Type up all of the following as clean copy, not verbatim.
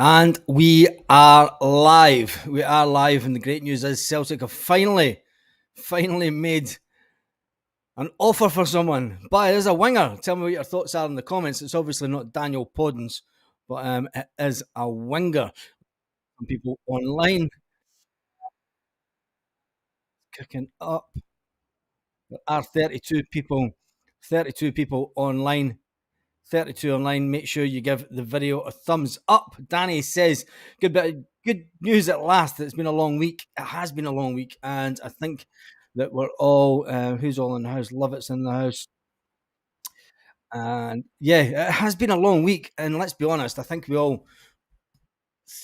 And we are live. We are live, and the great news is Celtic have finally made an offer for someone. But it is a winger. Tell me what your thoughts are in the comments. It's obviously not Daniel Podence, but it is a winger. Some people online kicking up. There are 32 people online. 32 online. Make sure you give the video a thumbs up. Danny says, good news at last. It's been a long week. It has been a long week. And I think that we're all, who's all in the house? Lovett's in the house. And yeah, it has been a long week. And let's be honest, I think we all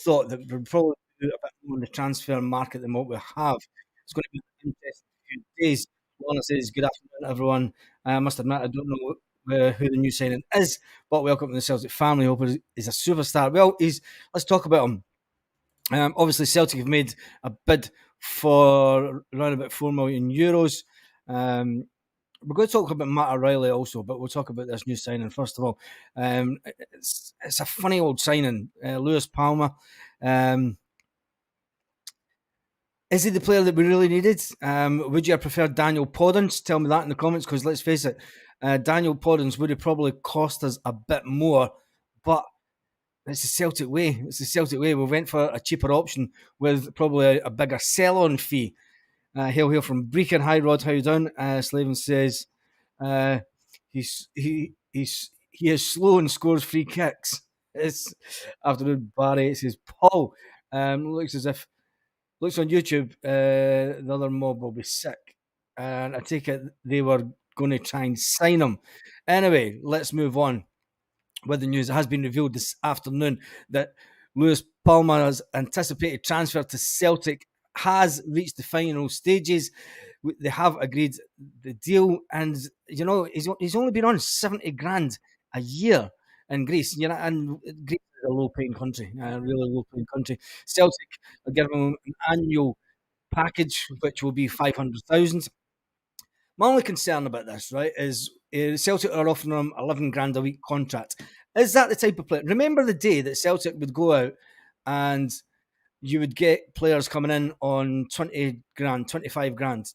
thought that we'd probably do a bit more in the transfer market than what we have. It's going to be an interesting few days. Lana says, good afternoon, everyone. I must admit, I don't know who the new signing is, but welcome to the Celtic family. Hope he's a superstar. Well, let's talk about him. Obviously, Celtic have made a bid for around about €4 million. We're going to talk about Matt O'Reilly also, but we'll talk about this new signing first of all. It's a funny old signing, Lewis Palma. Is he the player that we really needed? Would you have preferred Daniel Podence? Tell me that in the comments, because let's face it, Daniel Podence would have probably cost us a bit more, but it's the Celtic way. It's the Celtic way. We went for a cheaper option with probably a bigger sell-on fee. Hail from Brecon. Hi, Rod. How you doing? Slaven says uh, he is slow and scores free kicks. It's afternoon. Barry says Paul looks on YouTube. The other mob will be sick, and I take it they were going to try and sign him. Anyway, let's move on with the news. It has been revealed this afternoon that Lewis Palma's anticipated transfer to Celtic has reached the final stages. They have agreed the deal, and he's only been on 70 grand a year in Greece. And Greece is a low-paying country, a really low-paying country. Celtic are giving him an annual package, which will be 500,000. My only concern about this, right, is Celtic are offering him 11 grand a week contract. Is that the type of player? Remember the day that Celtic would go out and you would get players coming in on 20 grand, 25 grand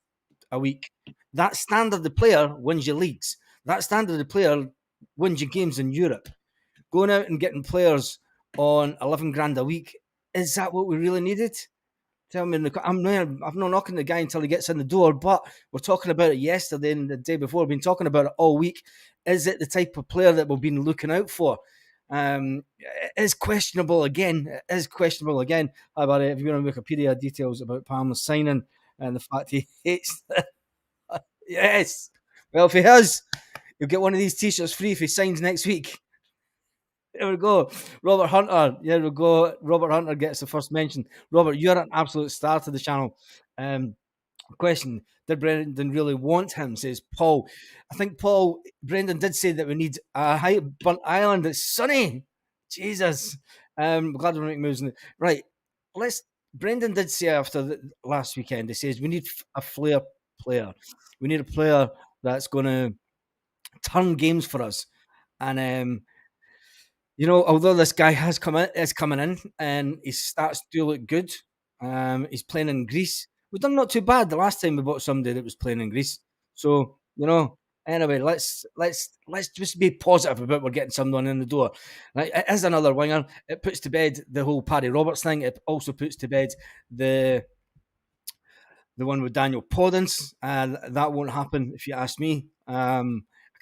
a week. That standard of player wins you leagues. That standard of player wins you games in Europe. Going out and getting players on 11 grand a week, is that what we really needed? Tell me, I'm not knocking the guy until he gets in the door, but we're talking about it yesterday and the day before. We've been talking about it all week. Is it the type of player that we've been looking out for? It is questionable again. It is questionable again. How about it? If you're going to Wikipedia details about Palmer's signing and the fact he hates yes. Well, if he has, he'll get one of these t-shirts free if he signs next week. There we go. Robert Hunter. There we go. Robert Hunter gets the first mention. Robert, you're an absolute star to the channel. Question: did Brendan really want him? Says Paul. I think Brendan did say that we need a high burnt island. It's sunny. Jesus. Glad we're making moves. Right. Brendan did say after the last weekend, he says we need a flair player. We need a player that's going to turn games for us. And although this guy is coming in and his stats do look good, he's playing in Greece. We've done not too bad the last time we bought somebody that was playing in Greece. So, anyway, let's just be positive about we're getting someone in the door. Right, it is another winger. It puts to bed the whole Paddy Roberts thing. It also puts to bed the one with Daniel Podence. That won't happen if you ask me.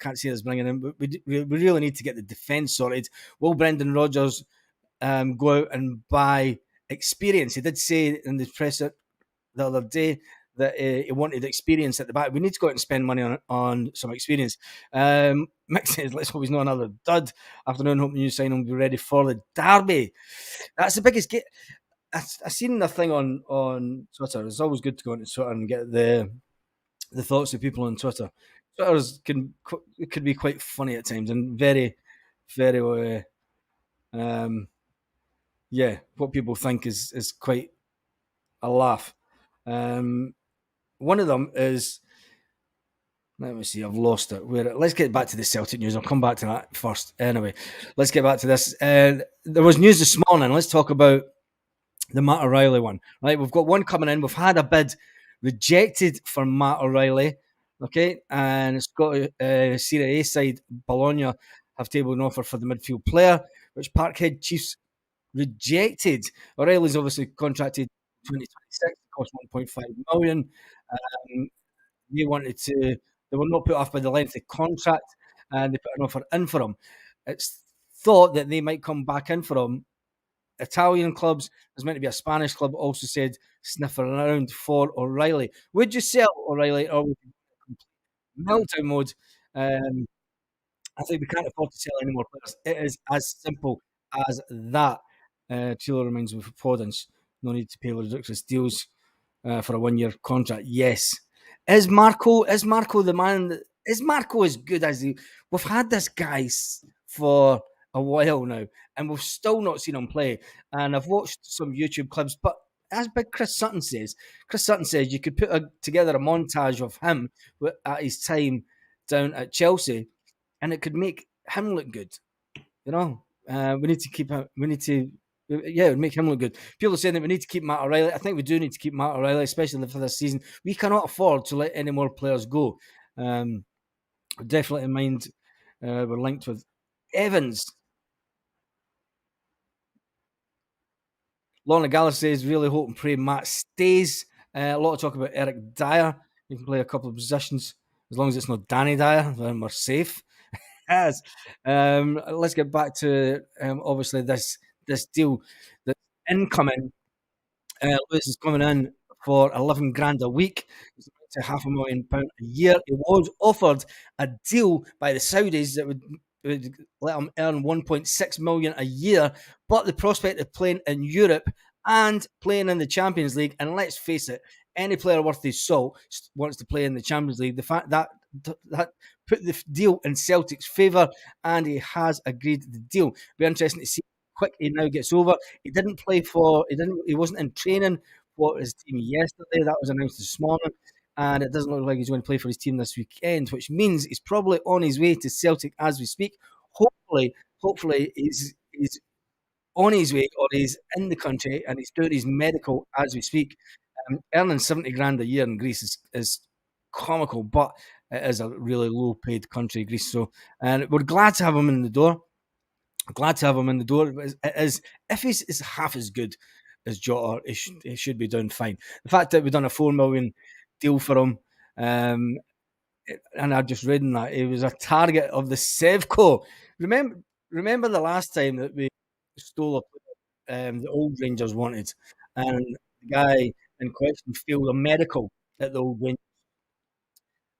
I can't see us bringing him, but we really need to get the defence sorted. Will Brendan Rodgers go out and buy experience? He did say in the press the other day that he wanted experience at the back. We need to go out and spend money on some experience. Mick says, let's hope he's not another dud. Afternoon, hope the new signing will be ready for the derby. That's the biggest game. I seen the thing on Twitter. It's always good to go onto Twitter and get the thoughts of people on Twitter. Twitter could be quite funny at times and very, very, what people think is quite a laugh. One of them is Let me see. I've lost it. Let's get back to the Celtic news. I'll come back to that first. Anyway, let's get back to this. There was news this morning. Let's talk about the Matt O'Reilly one. Right, we've got one coming in. We've had a bid rejected for Matt O'Reilly. Okay, and Scottish Serie A side Bologna have tabled an offer for the midfield player, which Parkhead Chiefs rejected. O'Reilly's obviously contracted 2026, cost 1.5 million. Um, they wanted to, they were not put off by the length of contract, and they put an offer in for him. It's thought that they might come back in for him. Italian clubs, there's meant to be a Spanish club, also said sniffing around for O'Reilly. Would you sell O'Reilly, or would you meltdown mode? Um, I think we can't afford to sell any more players. It is as simple as that. Taylor remains with Podence. No need to pay ridiculous deals for a 1 year contract. Yes. Is Marco the man? Is Marco as good as he? We've had this guy for a while now, and we've still not seen him play. And I've watched some YouTube clips, but as big Chris Sutton says you could put together a montage of him at his time down at Chelsea, and it could make him look good. You know, we need to keep him. We need to. Yeah, it would make him look good. People are saying that we need to keep Matt O'Reilly. I think we do need to keep Matt O'Reilly, especially for this season. We cannot afford to let any more players go. Definitely in mind, we're linked with Evans. Lorna Gallagher says, really hope and pray Matt stays. A lot of talk about Eric Dyer. He can play a couple of positions. As long as it's not Danny Dyer, then we're safe. Yes. Let's get back to obviously this deal that's incoming. Lewis is coming in for 11 grand a week. It's to £500,000 a year. He was offered a deal by the Saudis that would let him earn 1.6 million a year, but the prospect of playing in Europe and playing in the Champions League, and let's face it, any player worth his salt wants to play in the Champions League. The fact that put the deal in Celtic's favour, and he has agreed the deal. Be interesting to see how quick he now gets over. He didn't play for. He wasn't in training for his team yesterday. That was announced this morning, and it doesn't look like he's going to play for his team this weekend, which means he's probably on his way to Celtic as we speak. Hopefully, he's on his way, or he's in the country and he's doing his medical as we speak. Earning 70 grand a year in Greece is comical, but it is a really low paid country, Greece. So, and we're glad to have him in the door. Glad to have him in the door. It is, if he's is half as good as Jota, he should be doing fine. The fact that we've done a 4 million deal for him, um, and I just reading that he was a target of the Sevco. Remember the last time that we stole a player, the old Rangers wanted, and the guy in question failed a medical at the old Rangers,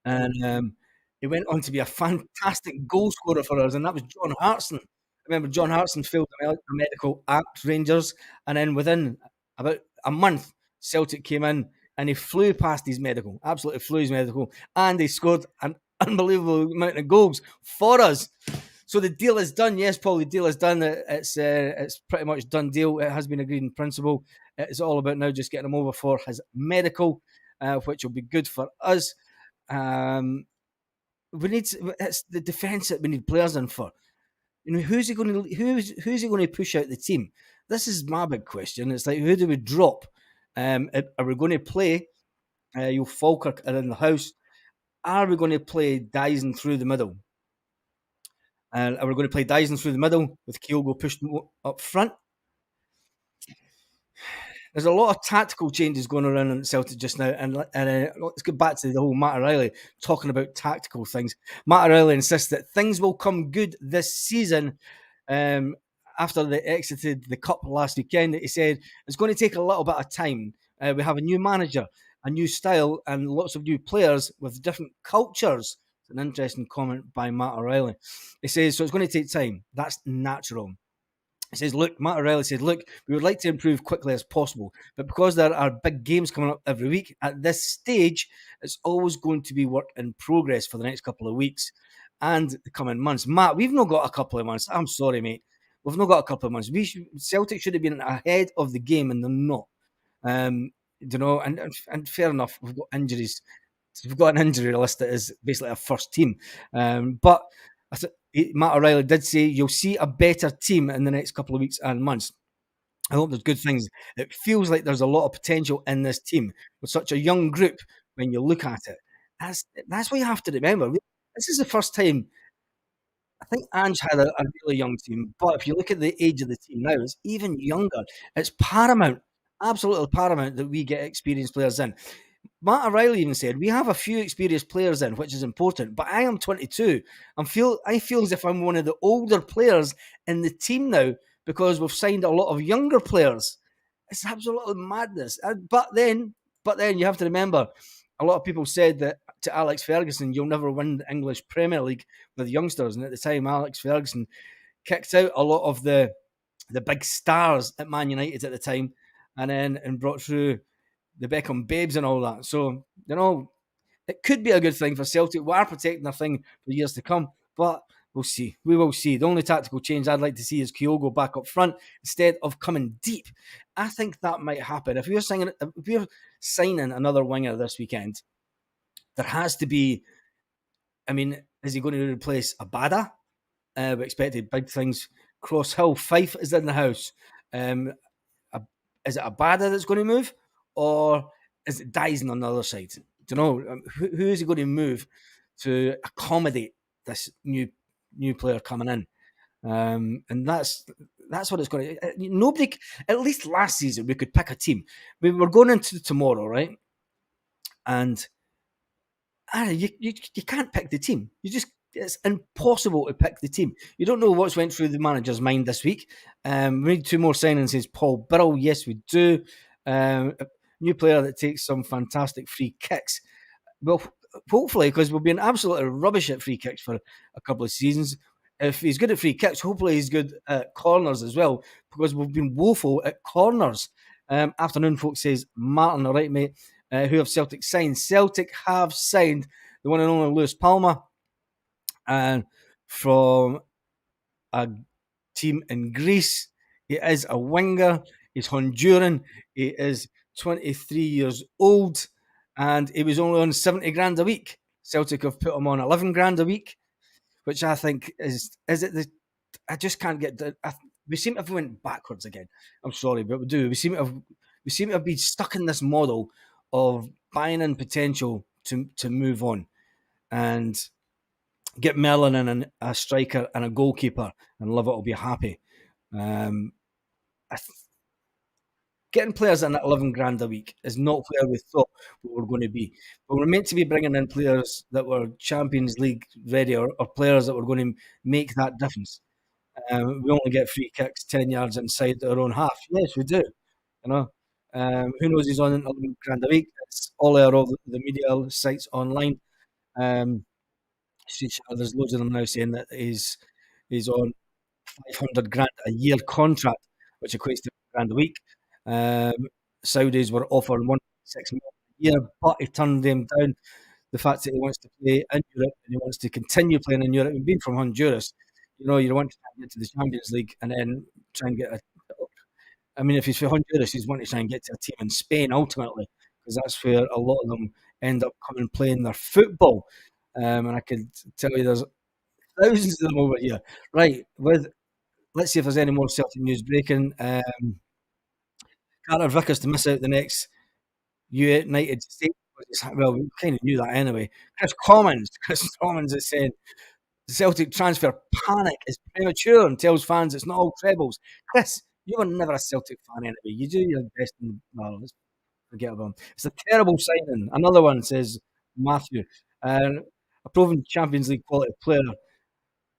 and he went on to be a fantastic goal scorer for us, and that was John Hartson. Remember, John Hartson failed a medical at Rangers, and then within about a month, Celtic came in and he flew past his medical, absolutely flew his medical, and he scored an unbelievable amount of goals for us. So the deal is done. Yes, Paul, the deal is done. It's pretty much done deal. It has been agreed in principle. It's all about now just getting him over for his medical, which will be good for us. It's the defence that we need players in for. You know, who's he going to push out the team? This is my big question. It's like, who do we drop? Are we going to play? Falkirk are in the house. Are we going to play Dyson through the middle? And are we going to play Dyson through the middle with Kyogo pushed up front? There's a lot of tactical changes going around in Celtic just now, and let's get back to the whole Matt O'Reilly talking about tactical things. Matt O'Reilly insists that things will come good this season. After they exited the cup last weekend, he said it's going to take a little bit of time. We have a new manager, a new style, and lots of new players with different cultures. It's an interesting comment by Matt O'Reilly. He says, so it's going to take time. That's natural. He says, look, Matt O'Reilly said, look, we would like to improve quickly as possible, but because there are big games coming up every week, at this stage, it's always going to be work in progress for the next couple of weeks and the coming months. Matt, we've not got a couple of months. I'm sorry, mate. We've not got a couple of months. Celtic should have been ahead of the game, and they're not. And fair enough, we've got injuries we've got an injury list that is basically our first team. But Matt O'Reilly did say you'll see a better team in the next couple of weeks and months. I hope there's good things. It feels like there's a lot of potential in this team with such a young group when you look at it. That's what you have to remember. This is the first time I think Ange had a really young team, but if you look at the age of the team now, it's even younger. It's paramount, absolutely paramount that we get experienced players in. Matt O'Reilly even said we have a few experienced players in, which is important. But I am 22. I feel as if I'm one of the older players in the team now because we've signed a lot of younger players. It's absolutely madness. But then you have to remember, a lot of people said that to Alex Ferguson, you'll never win the English Premier League with youngsters. And at the time, Alex Ferguson kicked out a lot of the big stars at Man United at the time, and brought through the Beckham babes and all that. So, it could be a good thing for Celtic. We are protecting our thing for years to come, but we'll see. We will see. The only tactical change I'd like to see is Kyogo back up front instead of coming deep. I think that might happen. If we're signing another winger this weekend, there has to be. I mean, is he going to replace Abada? We expected big things. Cross Hill Fife is in the house. Um, is it Abada that's going to move, or is it Dyson on the other side? Do you know who is he going to move to accommodate this new player coming in? And that's what it's going to. Nobody, at least last season, we could pick a team. We were going into tomorrow, right? And you can't pick the team. It's impossible to pick the team. You don't know what's went through the manager's mind this week. We need two more signings, says Paul Birrell. Yes, we do. A new player that takes some fantastic free kicks. Well, hopefully, because we've been absolutely rubbish at free kicks for a couple of seasons. If he's good at free kicks, hopefully he's good at corners as well, because we've been woeful at corners. Afternoon, folks, says Martin. All right, mate. Who have Celtic signed? Celtic have signed the one and only Lewis Palma, and from a team in Greece. He is a winger. He's Honduran. He is 23 years old, and he was only on 70 grand a week. Celtic have put him on 11 grand a week, which I think is it the. I just can't get the. We seem to have went backwards again. I'm sorry, but we do. We seem to have been stuck in this model of buying in potential to move on, and get Merlin and a striker and a goalkeeper, and Lovat will be happy. Um, Getting players in at 11 grand a week is not where we thought we were going to be. But we're meant to be bringing in players that were Champions League ready, or players that were going to make that difference. We only get free kicks 10 yards inside our own half. Yes, we do. You know, who knows he's on 11 grand a week? It's all out of the media sites online. Um, there's loads of them now saying that he's on 500 grand a year contract, which equates to grand a week. Um, Saudis were offering 1.6 million a year, but he turned them down. The fact that he wants to play in Europe and he wants to continue playing in Europe, and being from Honduras, you want to try and get to the Champions League and then try and get a. I mean, if he's for Honduras, he's wanting to try and get to a team in Spain ultimately, because that's where a lot of them end up coming playing their football. And I could tell you there's thousands of them over here. Right, let's see if there's any more Celtic news breaking. Carter Vickers to miss out the next United States. Well, we kind of knew that anyway. Chris Commons is saying the Celtic transfer panic is premature and tells fans it's not all trebles. Chris, you were never a Celtic fan anyway. You do your best. Well, let's forget about him. It's a terrible signing. Another one, says Matthew. A proven Champions League quality player,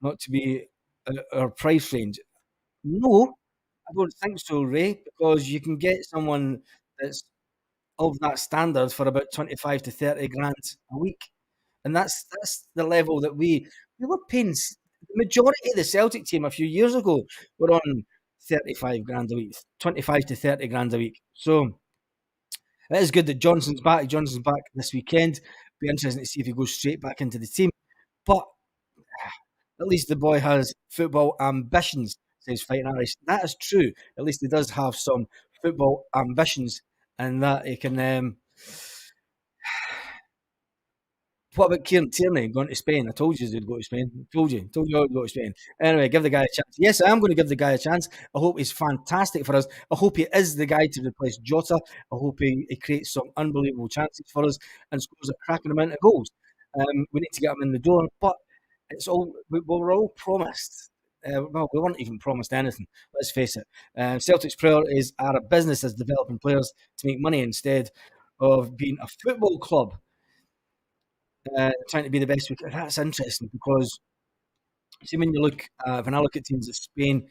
not to be our price range. No, I don't think so, Ray, because you can get someone that's of that standard for about 25 to 30 grand a week. And that's the level that we were paying. The majority of the Celtic team a few years ago were on 35 grand a week, 25 to 30 grand a week. So it is good that Johnson's back. Johnson's back this weekend. Be interesting to see if he goes straight back into the team. But at least the boy has football ambitions, says Fighting Irish. That is true. At least he does have some football ambitions, and that he can What about Kieran Tierney going to Spain? I told you he'd go to Spain. Told you I'd go to Spain. Anyway, give the guy a chance. Yes, I am going to give the guy a chance. I hope he's fantastic for us. I hope he is the guy to replace Jota. I hope he creates some unbelievable chances for us and scores a cracking amount of goals. We need to get him in the door, but it's all we were all promised. Well, we weren't even promised anything. Let's face it. Celtic's prayer is our business as developing players to make money instead of being a football club trying to be the best we can. That's interesting because see when I look at teams at Spain,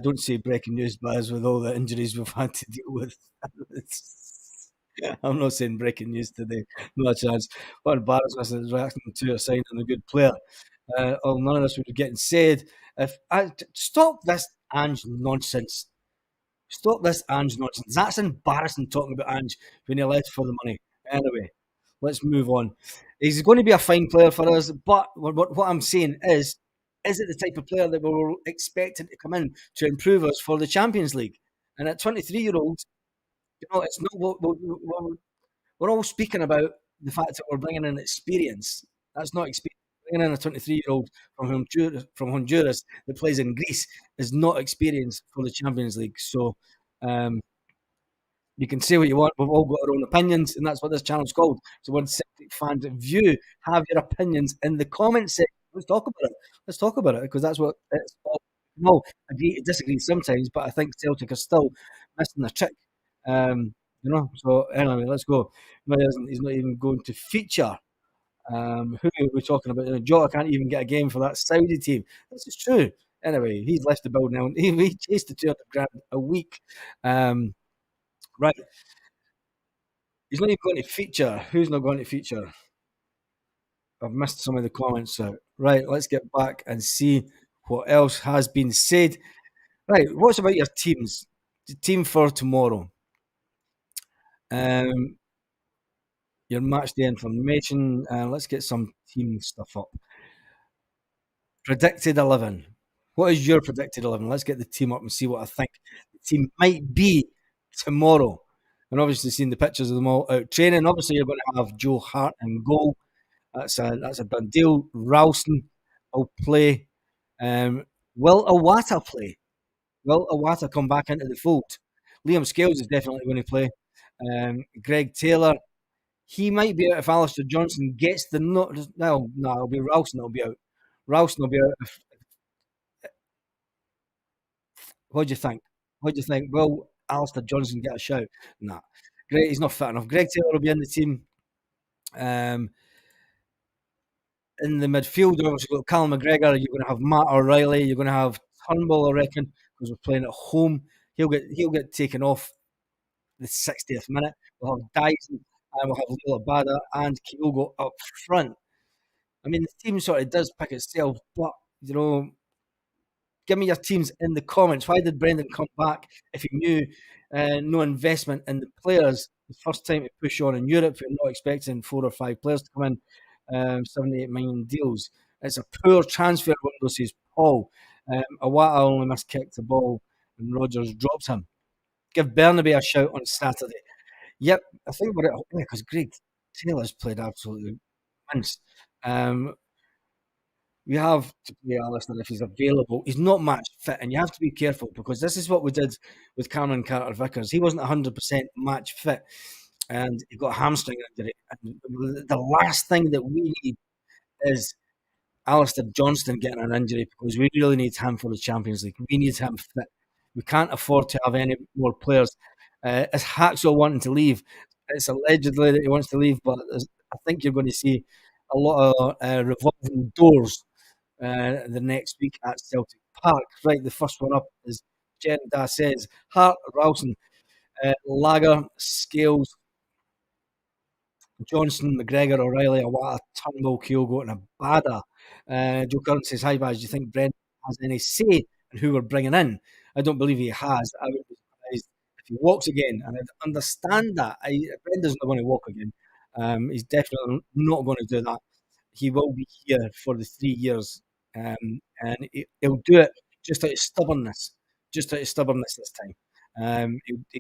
don't say breaking news, but as with all the injuries we've had to deal with, I'm not saying breaking news today, no chance. What embarrassment is reacting to a signing a good player. None of this would be getting said. If I stop this Ange nonsense. Stop this Ange nonsense. That's embarrassing talking about Ange when he left for the money. Anyway, let's move on. He's going to be a fine player for us, but what I'm saying is it the type of player that we were expecting to come in to improve us for the Champions League? And at 23-year-olds, it's not what we're all speaking about the fact that we're bringing in experience. That's not experience. Bringing in a 23-year-old from Honduras that plays in Greece is not experience for the Champions League. So um, you can say what you want. We've all got our own opinions, and that's what this channel's called. So, when Celtic fans view, have your opinions in the comments section. Let's talk about it. Let's talk about it because that's what it's all. No, agree to disagree sometimes, but I think Celtic are still missing the trick. So anyway, let's go. No, he's not even going to feature. Who are we talking about? Jota can't even get a game for that Saudi team. This is true. Anyway, he's left the building now. He chased the 200 grand a week. Right. He's not even going to feature. Who's not going to feature? I've missed some of the comments out. Right, let's get back and see what else has been said. Right, what's about your teams? The team for tomorrow. Um, your match day information. Let's get some team stuff up. Predicted 11. What is your predicted 11? Let's get the team up and see what I think the team might be tomorrow. And obviously, seeing the pictures of them all out training. Obviously, you're going to have Joe Hart in goal. That's a done deal. Ralston will play. Will Awata play? Will Awata come back into the fold? Liam Scales is definitely going to play. Greg Taylor, he might be out if Alistair Johnson gets the no. No, it'll be Ralston. That'll be out. Ralston will be out. What do you think? What do you think? Will Alistair Johnson get a shout? Nah, great. He's not fit enough. Greg Taylor will be in the team. In the midfield, you've obviously got Callum McGregor. You're going to have Matt O'Reilly. You're going to have Turnbull, I reckon, because we're playing at home. He'll get taken off the 60th minute. We'll have Dyson and we'll have Lila Bada and Kyogo up front. I mean, the team sort of does pick itself, but give me your teams in the comments. Why did Brendan come back if he knew no investment in the players? The first time to push on in Europe, we're not expecting 4 or 5 players to come in, 78 million deals. It's a poor transfer window, says Paul. Awata only miskicked the ball and Rodgers dropped him. Give Burnaby a shout on Saturday. Yep, I think we're at because Greg Taylor's played absolutely immense. We have to play Alistair if he's available. He's not match fit, and you have to be careful because this is what we did with Cameron Carter-Vickers. He wasn't 100% match fit, and he got a hamstring injury. And the last thing that we need is Alistair Johnston getting an injury because we really need him for the Champions League. We need him fit. We can't afford to have any more players. Is Haxall wanting to leave? It's allegedly that he wants to leave, but I think you're going to see a lot of revolving doors the next week at Celtic Park. Right, the first one up is Jeddah says Hart, Ralston, Lager, Scales, Johnson, McGregor, O'Reilly, Awata, Turnbull, Kyogo, and Abada. Joe Curran says, "Hi, Baz. Do you think Brendan has any say in who we're bringing in?" I don't believe he has. I would be surprised if he walks again, and I understand that. Brendan's not going to walk again. He's definitely not going to do that. He will be here for the 3 years, and he'll do it just out of stubbornness. Just out of stubbornness this time.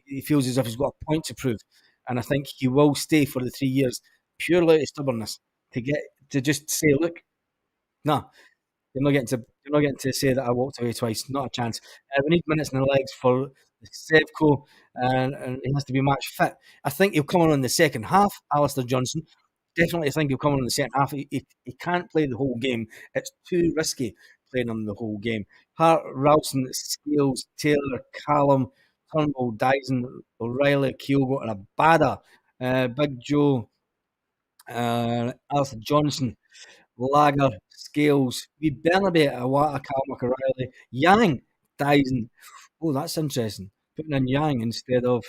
He feels as if he's got a point to prove, and I think he will stay for the 3 years purely out of stubbornness. to get to just say, look, no, you're not getting to say that I walked away twice. Not a chance. We need minutes in the legs for Sevco, and he has to be match fit. I think he'll come on in the second half. Alistair Johnson. Definitely think he'll come on in the second half. He can't play the whole game. It's too risky playing him the whole game. Hart, Ralston, Scales, Taylor, Callum, Turnbull, Dyson, O'Reilly, Keogh, and Abada. Big Joe, Alistair Johnson, Lager, Scales, we Bernabé, Awata, Calmac, O'Reilly, Yang, Dyson. Oh, that's interesting. Putting in Yang instead of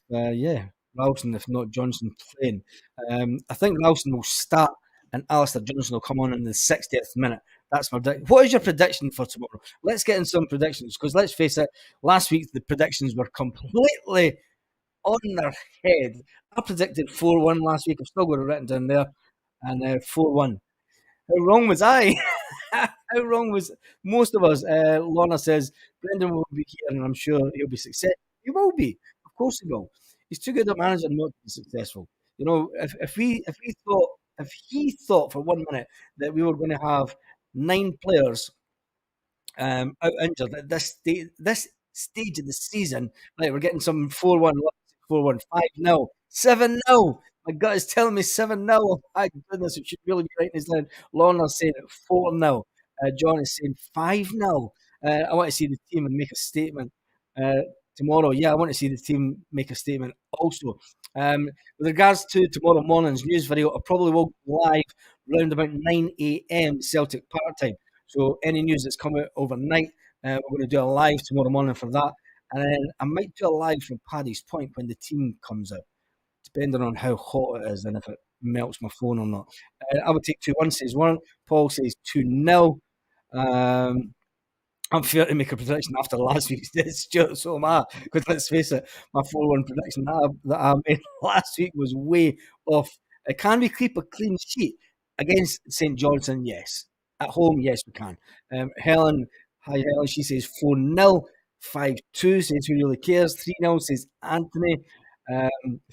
yeah, Ralston, if not Johnson playing. I think Ralston will start and Alistair Johnson will come on in the 60th minute. That's my prediction. What is your prediction for tomorrow? Let's get in some predictions because let's face it, last week the predictions were completely on their head. I predicted 4-1 last week. I've still got it written down there, and 4-1. How wrong was I? How wrong was most of us? Lorna says Brendan will be here, and I'm sure he'll be successful. He will be, of course, he will. He's too good a manager not to be successful. You know, if he thought for 1 minute that we were going to have 9 players out injured at this stage of the season, like we're getting some 4-1, 4-1, 5-0, 7-0. My gut is telling me 7-0. My goodness, it should really be writing this down. Lorna's saying 4-0. John is saying 5-0. I want to see the team and make a statement tomorrow. Yeah, I want to see the team make a statement also. With regards to tomorrow morning's news video, I probably will go live around about 9 a.m. Celtic Park time. So any news that's come out overnight, we're going to do a live tomorrow morning for that. And then I might do a live from Paddy's Point when the team comes out, depending on how hot it is and if it melts my phone or not. I would take 2-1, says one. Paul says 2-0. I'm fair to make a prediction after last week's Stuart, so am I. Because let's face it, my 4-1 prediction that I made last week was way off. Can we keep a clean sheet against St Johnson? Yes. At home, yes, we can. Helen, hi Helen, she says 4-0. 5-2 says who really cares. 3-0 says Anthony.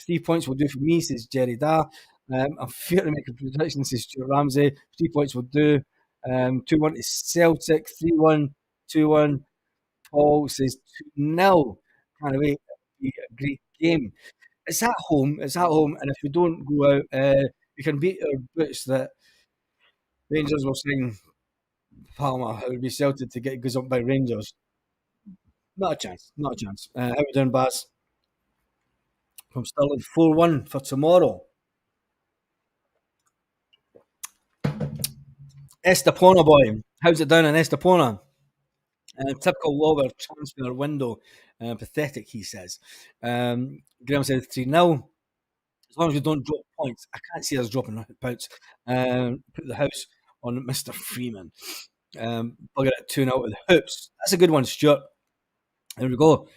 3 points will do for me, says Jerry Da. I'm fair to make a prediction, says Stuart Ramsey. 3 points will do. 2-1 to Celtic. 3-1. 2-1. Paul says 2-0. Can't wait. It'll be a great game. It's at home. It's at home. And if we don't go out, we can beat our boots that Rangers will sing Palma. It would be Celtic to get goes up by Rangers. Not a chance. Not a chance. How we doing, Baz? From Stirling 4-1 for tomorrow. Estepona boy. How's it down in Estepona? Typical Logger transfer window. Pathetic, he says. Graham says 3-0. As long as we don't drop points. I can't see us dropping points. Put the house on Mr. Freeman. Bugger it 2-0 to the hoops. That's a good one, Stuart. There we go.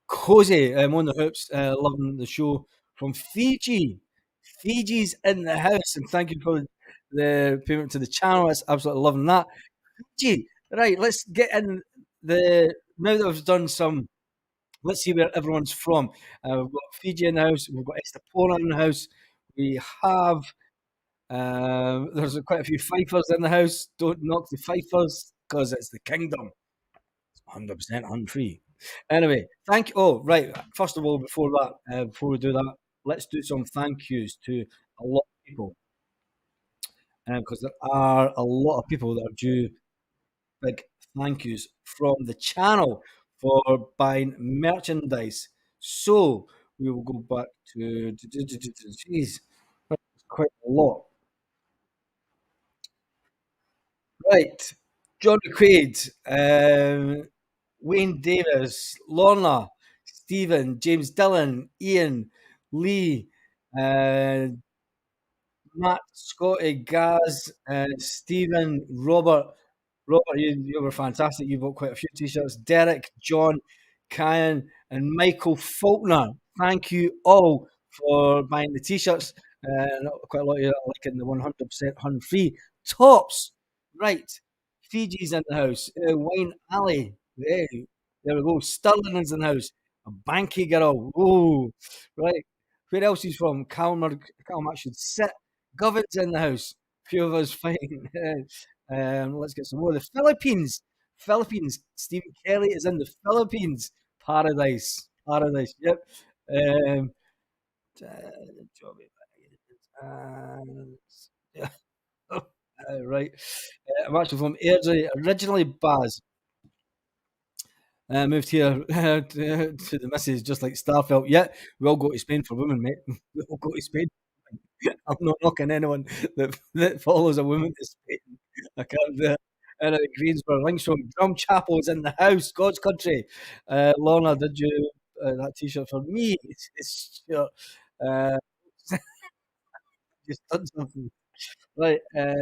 Cozy on the hoops. Loving the show from Fiji. Fiji's in the house. And thank you for the payment to the channel. That's absolutely loving that. Fiji. Right, let's get in the now that we've done some. Let's see where everyone's from. We've got Fiji in the house. We've got Estepona in the house. We have there's quite a few Fifers in the house. Don't knock the Fifers because it's the kingdom. It's 100% unfree. Anyway, thank you. Oh, right. First of all, before we do that, let's do some thank yous to a lot of people because there are a lot of people that are due big thank yous from the channel for buying merchandise. So we will go back to geez, quite a lot. Right, John McQuaid, Wayne Davis, Lorna, Stephen, James Dillon, Ian, Lee, uh, Matt, Scotty, Gaz, Stephen, Robert. Robert, you were fantastic. You bought quite a few t-shirts. Derek, John, Kyan, and Michael Faulkner. Thank you all for buying the t-shirts. Quite a lot of you are liking the 100% Hun free tops. Right. Fiji's in the house. Wayne Alley. There we go. Stirling is in the house. A Banky girl. Oh, right. Where else he's from? Calmer should sit. Govin's in the house. Few of us fighting. Let's get some more. The Philippines. Philippines. Stephen Kelly is in the Philippines. Paradise. Paradise. Yep. Um, and, right. I'm actually from Airdrie. Originally Baz. Moved here to the missus just like Starfelt. Yeah, we all go to Spain for women, mate. We all go to Spain. I'm not knocking anyone that follows a woman to Spain. I can't do it. And Greensboro, Linkshaw, Drum Chapel's in the house, God's country. Lorna, did you that T-shirt for me? It's sure. Uh, just done something right. A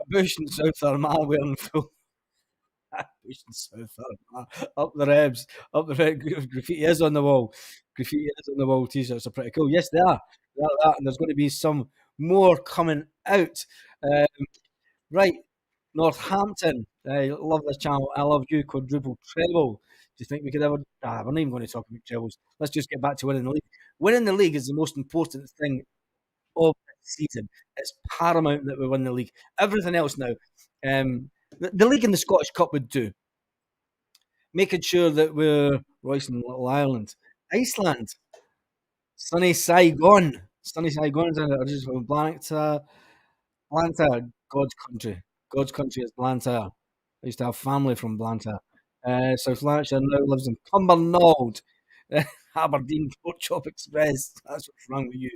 bush in South Armagh wearing full bush in South Armagh up the rebs, up the red graffiti is on the wall. Graffiti is on the wall. T-shirts are pretty cool. Yes, they are. They are that, and there's going to be some more coming out. Uh, Right, Northampton. I love this channel. I love you. Quadruple treble. Do you think we could ever? We're not even going to talk about trebles. Let's just get back to winning the league. Winning the league is the most important thing of the season. It's paramount that we win the league. Everything else now, the league and the Scottish Cup would do. Making sure that we're Royce and Little Ireland, Iceland, sunny Saigon, are just from Blantyre, God's country. God's country is Blantyre. I used to have family from Blantyre. South Lanarkshire now lives in Cumbernauld. Aberdeen Pork Chop Express. That's what's wrong with you.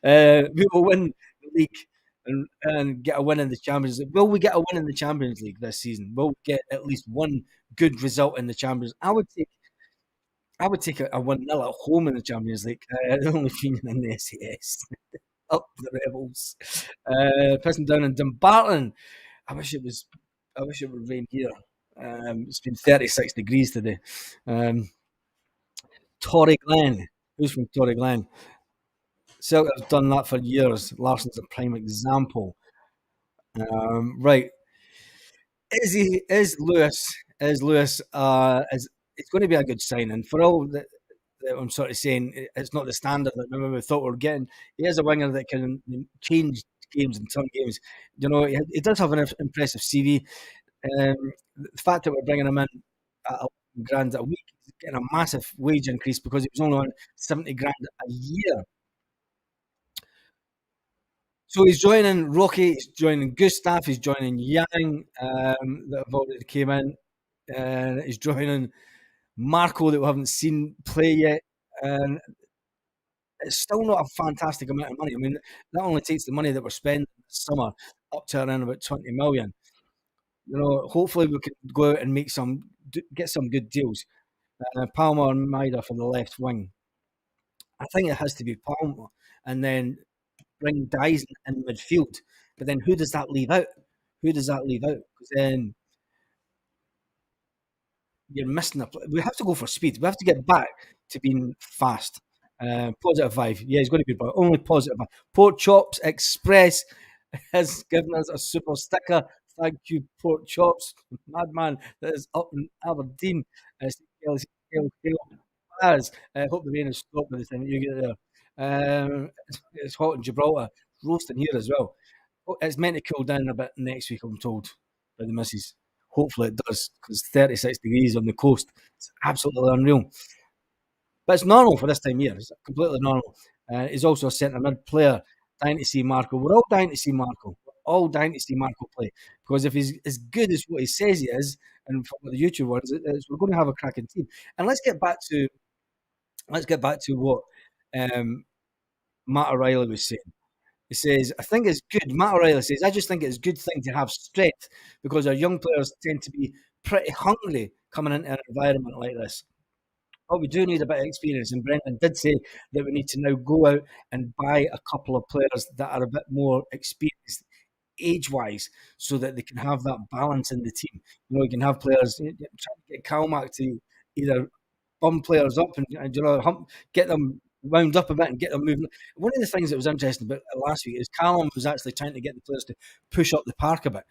We will win the league and get a win in the Champions League. Will we get a win in the Champions League this season? Will we get at least one good result in the Champions? I would take a 1-0 at home in the Champions League. The only thing in the SAS. Up the rebels. Pissing down in Dumbarton. I wish it would rain here. It's been 36 degrees today. Torry Glen. Who's from Torry Glen? Celtic have done that for years. Larson's a prime example. Right. Is Lewis is it's going to be a good signing for all that I'm sort of saying it's not the standard that maybe we thought we were getting. He is a winger that can change games and turn games. You know, he does have an impressive CV. The fact that we're bringing him in at £11 grand a week, he's getting a massive wage increase because he was only on 70 grand a year. So he's joining Rocky, he's joining Gustav, he's joining Yang that have already came in, and he's joining Marco that we haven't seen play yet. And it's still not a fantastic amount of money. I mean, that only takes the money that we're spending this summer up to around about 20 million. You know, hopefully we can go out and get some good deals. Palma and Maida for the left wing. I think it has to be Palma, and then bring Dyson in midfield. But then who does that leave out? Because then you're missing we have to go for speed. We have to get back to being fast. +5. Yeah, he's going to be only +5. Pork Chops Express has given us a super sticker. Thank you, Pork Chops. Madman that is up in Aberdeen. I hope the rain has stopped by the time you get there. It's hot in Gibraltar. It's roasting here as well. It's meant to cool down a bit next week, I'm told, by the missus. Hopefully it does, because 36 degrees on the coast. It's absolutely unreal. But it's normal for this time of year. It's completely normal. He's also a centre mid player. Dying to see Marco. We're all dying to see Marco. We're all dying to see Marco play. Because if he's as good as what he says he is, and for the YouTube ones, we're going to have a cracking team. And let's get back to what Matt O'Reilly was saying. He says, I think it's good. Matt O'Reilly says, I just think it's a good thing to have strength because our young players tend to be pretty hungry coming into an environment like this. But we do need a bit of experience. And Brendan did say that we need to now go out and buy a couple of players that are a bit more experienced age-wise so that they can have that balance in the team. You know, you can have players, trying to get Calmac to either bum players up and get them wound up a bit and get them moving. One of the things that was interesting about last week is Callum was actually trying to get the players to push up the park a bit,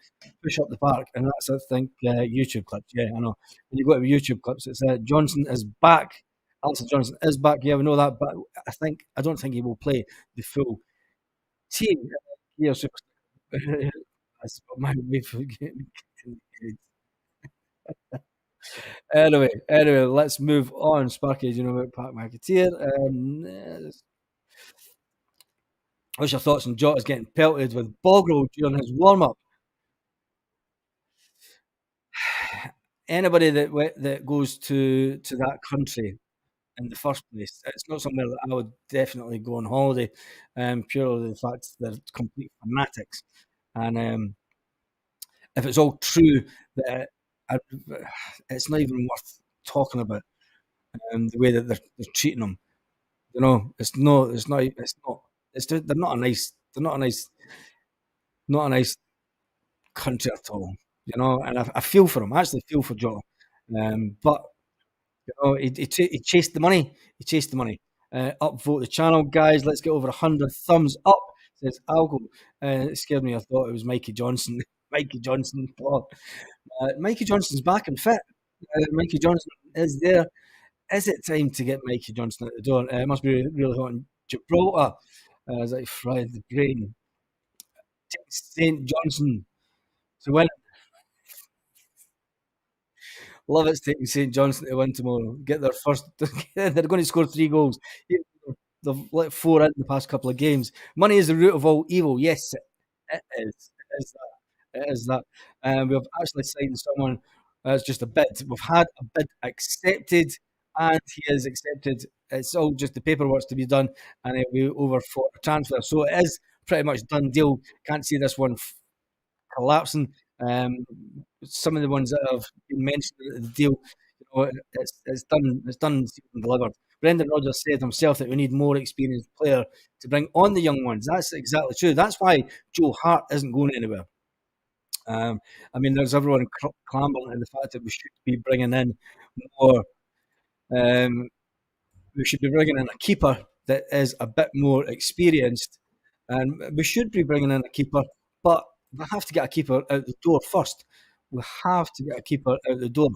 and that's I think YouTube clips. Yeah, I know. When you go to YouTube clips, it's Johnson is back Alistair Johnson is back. Yeah, we know that, but I don't think he will play the full team. Yeah, so that's my way for getting. Anyway, let's move on. Sparky, do you know about Pat McAteer? What's your thoughts on Jota's getting pelted with Bogrel during his warm up? Anybody that goes to that country in the first place, it's not somewhere that I would definitely go on holiday, purely the fact that they're complete fanatics. And if it's all true, that I, it's not even worth talking about the way that they're treating them. You know, they're not a nice, not a nice country at all. You know, and I feel for him. I actually feel for Jota. But you know, he chased the money. He chased the money. Upvote the channel, guys. Let's get over 100 thumbs up. Says Algo. It scared me. I thought it was Mikey Johnson. Mikey Johnson. Oh, Mikey Johnson's back and fit. Mikey Johnson is there. Is it time to get Mikey Johnson at the door? It must be really hot in Gibraltar. As I fried the brain. St. Johnson to win. Love it's taking St. Johnson to win tomorrow. Get their first. They're going to score 3 goals. They've let 4 in the past couple of games. Money is the root of all evil. Yes, it is. It is that. It is that. We've actually signed someone. It's just a bid. We've had a bid accepted, and he is accepted. It's all just the paperwork's to be done, and it'll be over for a transfer. So it is pretty much done deal. Can't see this one collapsing. Some of the ones that have been mentioned in the deal, you know, it's done. It's done and delivered. Brendan Rodgers said himself that we need more experienced player to bring on the young ones. That's exactly true. That's why Joe Hart isn't going anywhere. I mean, there's everyone clambering at the fact that we should be bringing in more. Um, we should be bringing in a keeper that is a bit more experienced, and we should be bringing in a keeper, but we have to get a keeper out the door first. We have to get a keeper out the door,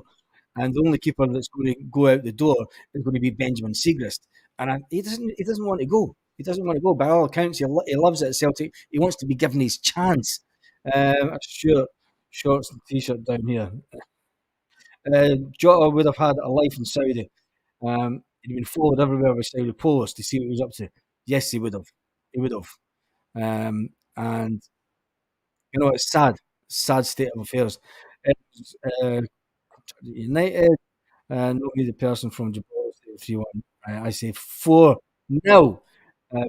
and the only keeper that's going to go out the door is going to be Benjamin Siegrist, and he doesn't. He doesn't want to go. He doesn't want to go. By all accounts, he loves it at Celtic. He wants to be given his chance. Sure, shorts and t-shirt down here. Jota would have had a life in Saudi. He'd been followed everywhere by Saudi posts to see what he was up to. Yes, he would have. He would have. And you know, it's sad. Sad state of affairs. It's, United, nobody the person from Gibraltar 3-1. I say 4-0.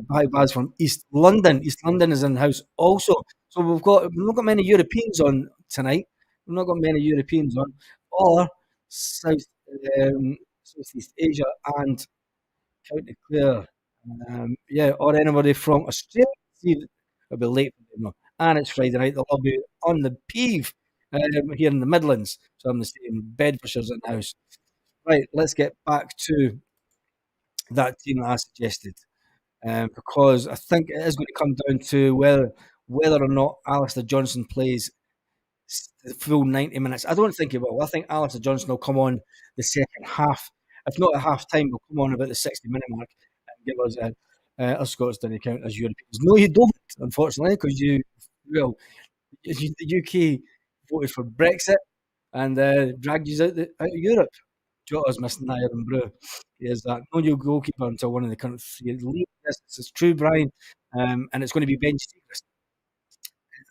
By Baz from East London. East London is in the house also. So we've not got many Europeans on tonight. We've not got many Europeans on, or South Southeast Asia and County Clare. Yeah, or anybody from Australia. See, it'll be late for them, and it's Friday night. They'll all be on the peeve here in the Midlands. So I'm the same. Bedfordshire's in the house. Right, let's get back to that team that I suggested, because I think it is going to come down to whether or not Alistair Johnson plays the full 90 minutes. I don't think he will. I think Alistair Johnson will come on the second half. If not at half time, he'll come on about the 60-minute mark and give us us Scots didn't count as Europeans. No, you don't, unfortunately, because well, the UK voted for Brexit and dragged you out of Europe. Jota's missing the iron brew. He is that no new goalkeeper until one of the countries leave. This is true, Brian, and it's going to be Ben Siegrist.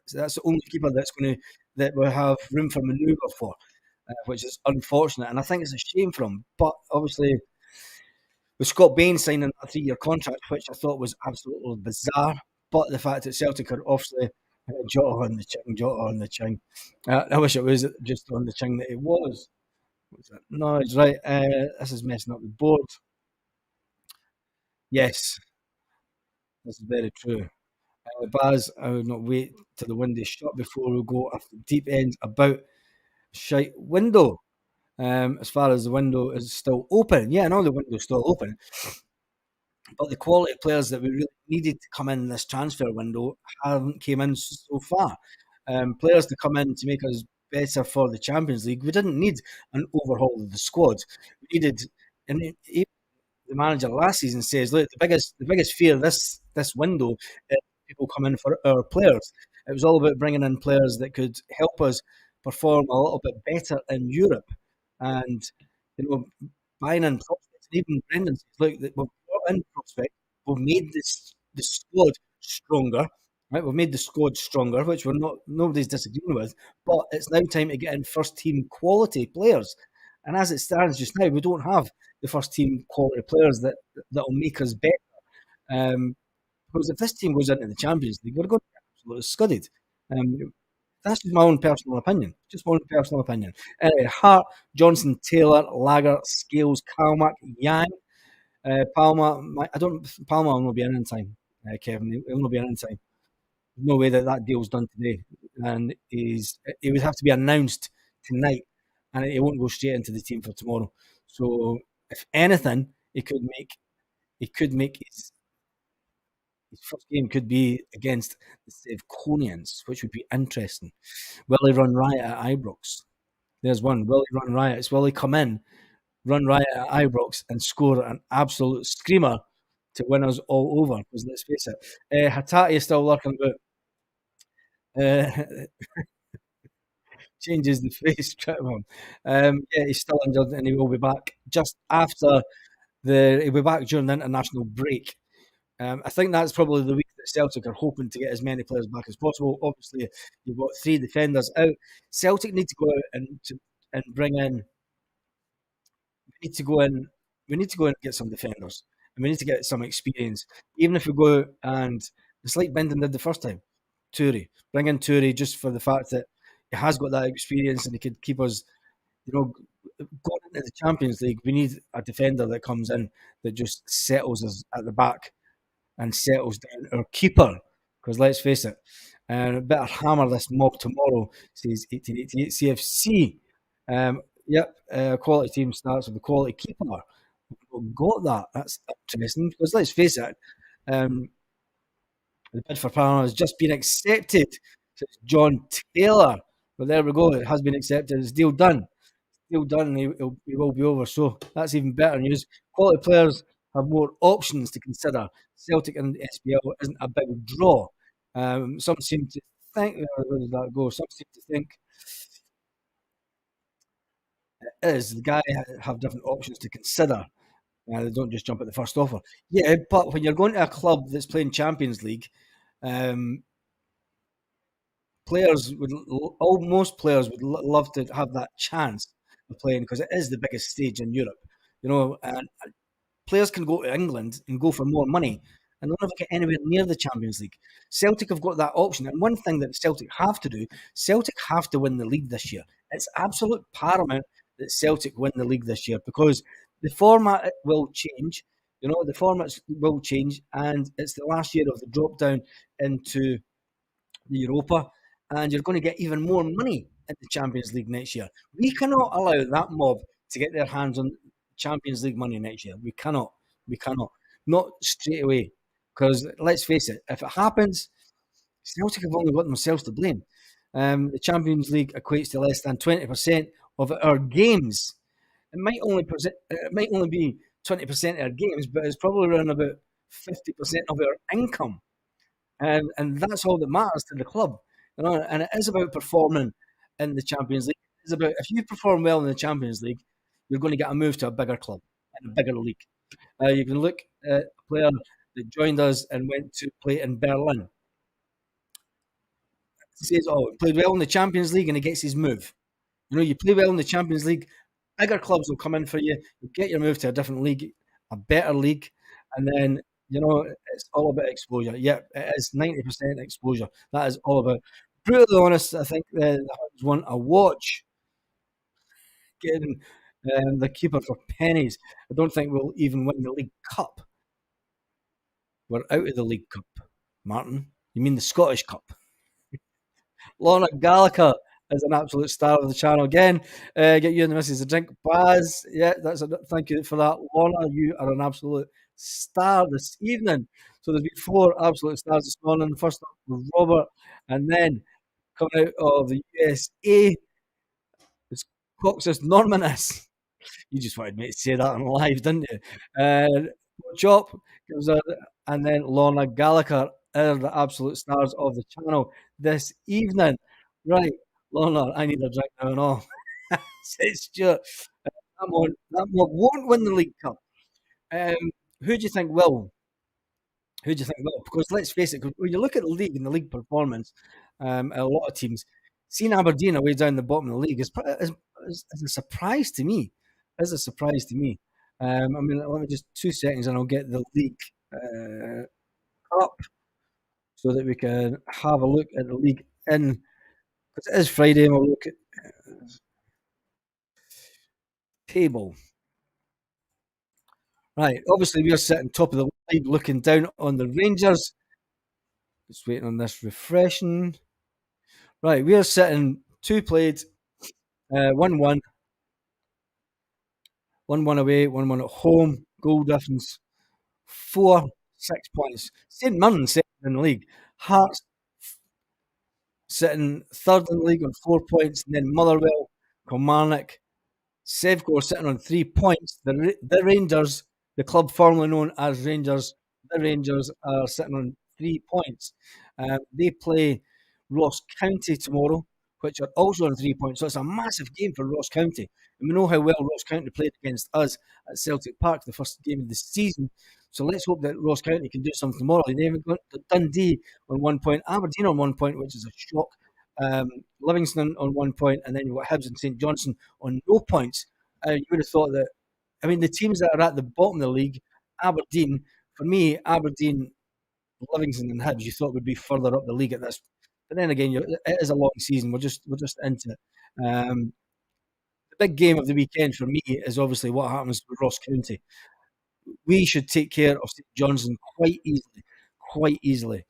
So that's the only keeper that will have room for manoeuvre for, which is unfortunate, and I think it's a shame for him. But obviously, with Scott Bain signing a 3-year contract, which I thought was absolutely bizarre, but the fact that Celtic are obviously Jota on the ching, Jota on the ching. I wish it was just on the ching that it was. No, it's right. This is messing up the board. Yes, this is very true. Baz, I would not wait till the window is shut before we go off the deep end about shite window. As far as the window is still open. Yeah, I know the window's still open. But the quality of players that we really needed to come in this transfer window haven't came in so far. Players to come in to make us better for the Champions League. We didn't need an overhaul of the squad. We needed, and the manager last season says, "Look, the biggest fear this window is people come in for our players." It was all about bringing in players that could help us perform a little bit better in Europe, and buying in prospects. And even Brendan says, "Look, that we've brought in prospects, we've made the squad stronger." Right, we've made the squad stronger, which we're not nobody's disagreeing with. But it's now time to get in first team quality players. And as it stands just now, we don't have the first team quality players that'll make us better. Because if this team goes into the Champions League, we're going to get absolutely scudded. That's just my own personal opinion. Just my own personal opinion. Hart, Johnson, Taylor, Lager, Scales, Kalmack, Yang, Palma. Palma will not be in time, Kevin. He'll not be in time. No way that deal's done today, and he would have to be announced tonight, and he won't go straight into the team for tomorrow. So, if anything, he could make his first game could be against the Sevconians, which would be interesting. Will he run riot at Ibrox? There's one. Will he run riots? Will he come in, run riot at Ibrox, and score an absolute screamer to win us all over? Because let's face it, Hattati is still lurking about. Uh, changes the face trip him. Yeah, he's still injured and he will be back just after he'll be back during the international break. I think that's probably the week that Celtic are hoping to get as many players back as possible. Obviously, you've got three defenders out. Celtic need to go out and bring in. We need to go in. We need to go in and get some defenders, and we need to get some experience. Even if we go out and it's like Bendon did the first time, Toure, bring in Toure just for the fact that he has got that experience and he could keep us. Going into the Champions League, we need a defender that comes in that just settles us at the back and settles down our keeper. Because let's face it, better hammer this mob tomorrow, says 1888 CFC. Yep, quality team starts with the quality keeper. We've got that. That's interesting because let's face it, the bid for Palma has just been accepted. Says John Taylor. But there we go. It has been accepted. It's deal done. Deal done. And he will be over. So that's even better news. Quality players have more options to consider. Celtic and the SPL isn't a big draw. Some seem to think, where does that go? Some seem to think it is. The guy have different options to consider. They don't just jump at the first offer. Yeah, but when you're going to a club that's playing Champions League, um, most players would love to have that chance of playing because it is the biggest stage in Europe. And players can go to England and go for more money and they'll never get anywhere near the Champions League. Celtic have got that option. And one thing that Celtic have to do, Celtic have to win the league this year. It's absolute paramount that Celtic win the league this year because the format will change. The formats will change, and it's the last year of the drop down into the Europa, and you're going to get even more money in the Champions League next year. We cannot allow that mob to get their hands on Champions League money next year. We cannot. We cannot. Not straight away. Because let's face it, if it happens, Celtic have only got themselves to blame. The Champions League equates to less than 20% of our games. It might only be 20% of our games, but it's probably around about 50% of our income. And that's all that matters to the club. And it is about performing in the Champions League. It's about if you perform well in the Champions League, you're going to get a move to a bigger club and a bigger league. You can look at a player that joined us and went to play in Berlin. He says, "Oh, he played well in the Champions League," and he gets his move. You play well in the Champions League, bigger clubs will come in for you. You'll get your move to a different league, a better league, and then it's all about exposure. Yep, it is 90% exposure. That is all about. Brutally honest, I think the Huns want a watch getting the keeper for pennies. I don't think we'll even win the League Cup. We're out of the League Cup, Martin. You mean the Scottish Cup? Lorna Gallagher is an absolute star of the channel again. Get you and the missus a drink. Baz, yeah, thank you for that. Lorna, you are an absolute star this evening. So there's been four absolute stars this morning. First up was Robert, and then coming out of the USA, it's Coxus Normanus. You just wanted me to say that on live, didn't you? Uh, Chop comes on, and then Lorna Gallagher are the absolute stars of the channel this evening. Right, Lorna, I need a drink now and all. Says Stuart. That one won't win the League Cup. Um, who do you think will? Who do you think will? Because let's face it, 'cause when you look at the league and the league performance, a lot of teams, seeing Aberdeen away down the bottom of the league is a surprise to me. Is a surprise to me. I mean, let me just 2 seconds, and I'll get the league up so that we can have a look at the league in. Because it is Friday, and we'll look at table. Right, obviously we are sitting top of the league, looking down on the Rangers. Just waiting on this refreshing. Right, we are sitting two played, 1-1, 1-1 away, 1-1 at home. Goal difference 6 points. St Mirren second in the league. Hearts sitting third in the league on 4 points, and then Motherwell, Kilmarnock, Sevco sitting on 3 points. The Rangers, the club formerly known as Rangers, the Rangers are sitting on 3 points. They play Ross County tomorrow, which are also on 3 points. So it's a massive game for Ross County. And we know how well Ross County played against us at Celtic Park, the first game of the season. So let's hope that Ross County can do something tomorrow. They haven't got Dundee on 1 point, Aberdeen on 1 point, which is a shock. Livingston on 1 point, and then you've got Hibs and St Johnstone on no points. You would have thought that, I mean, the teams that are at the bottom of the league, Aberdeen, for me, Aberdeen, Livingston, and Hibs, you thought would be further up the league at this. But then again, it is a long season. We're just into it. The big game of the weekend for me is obviously what happens with Ross County. We should take care of St Johnstone quite easily.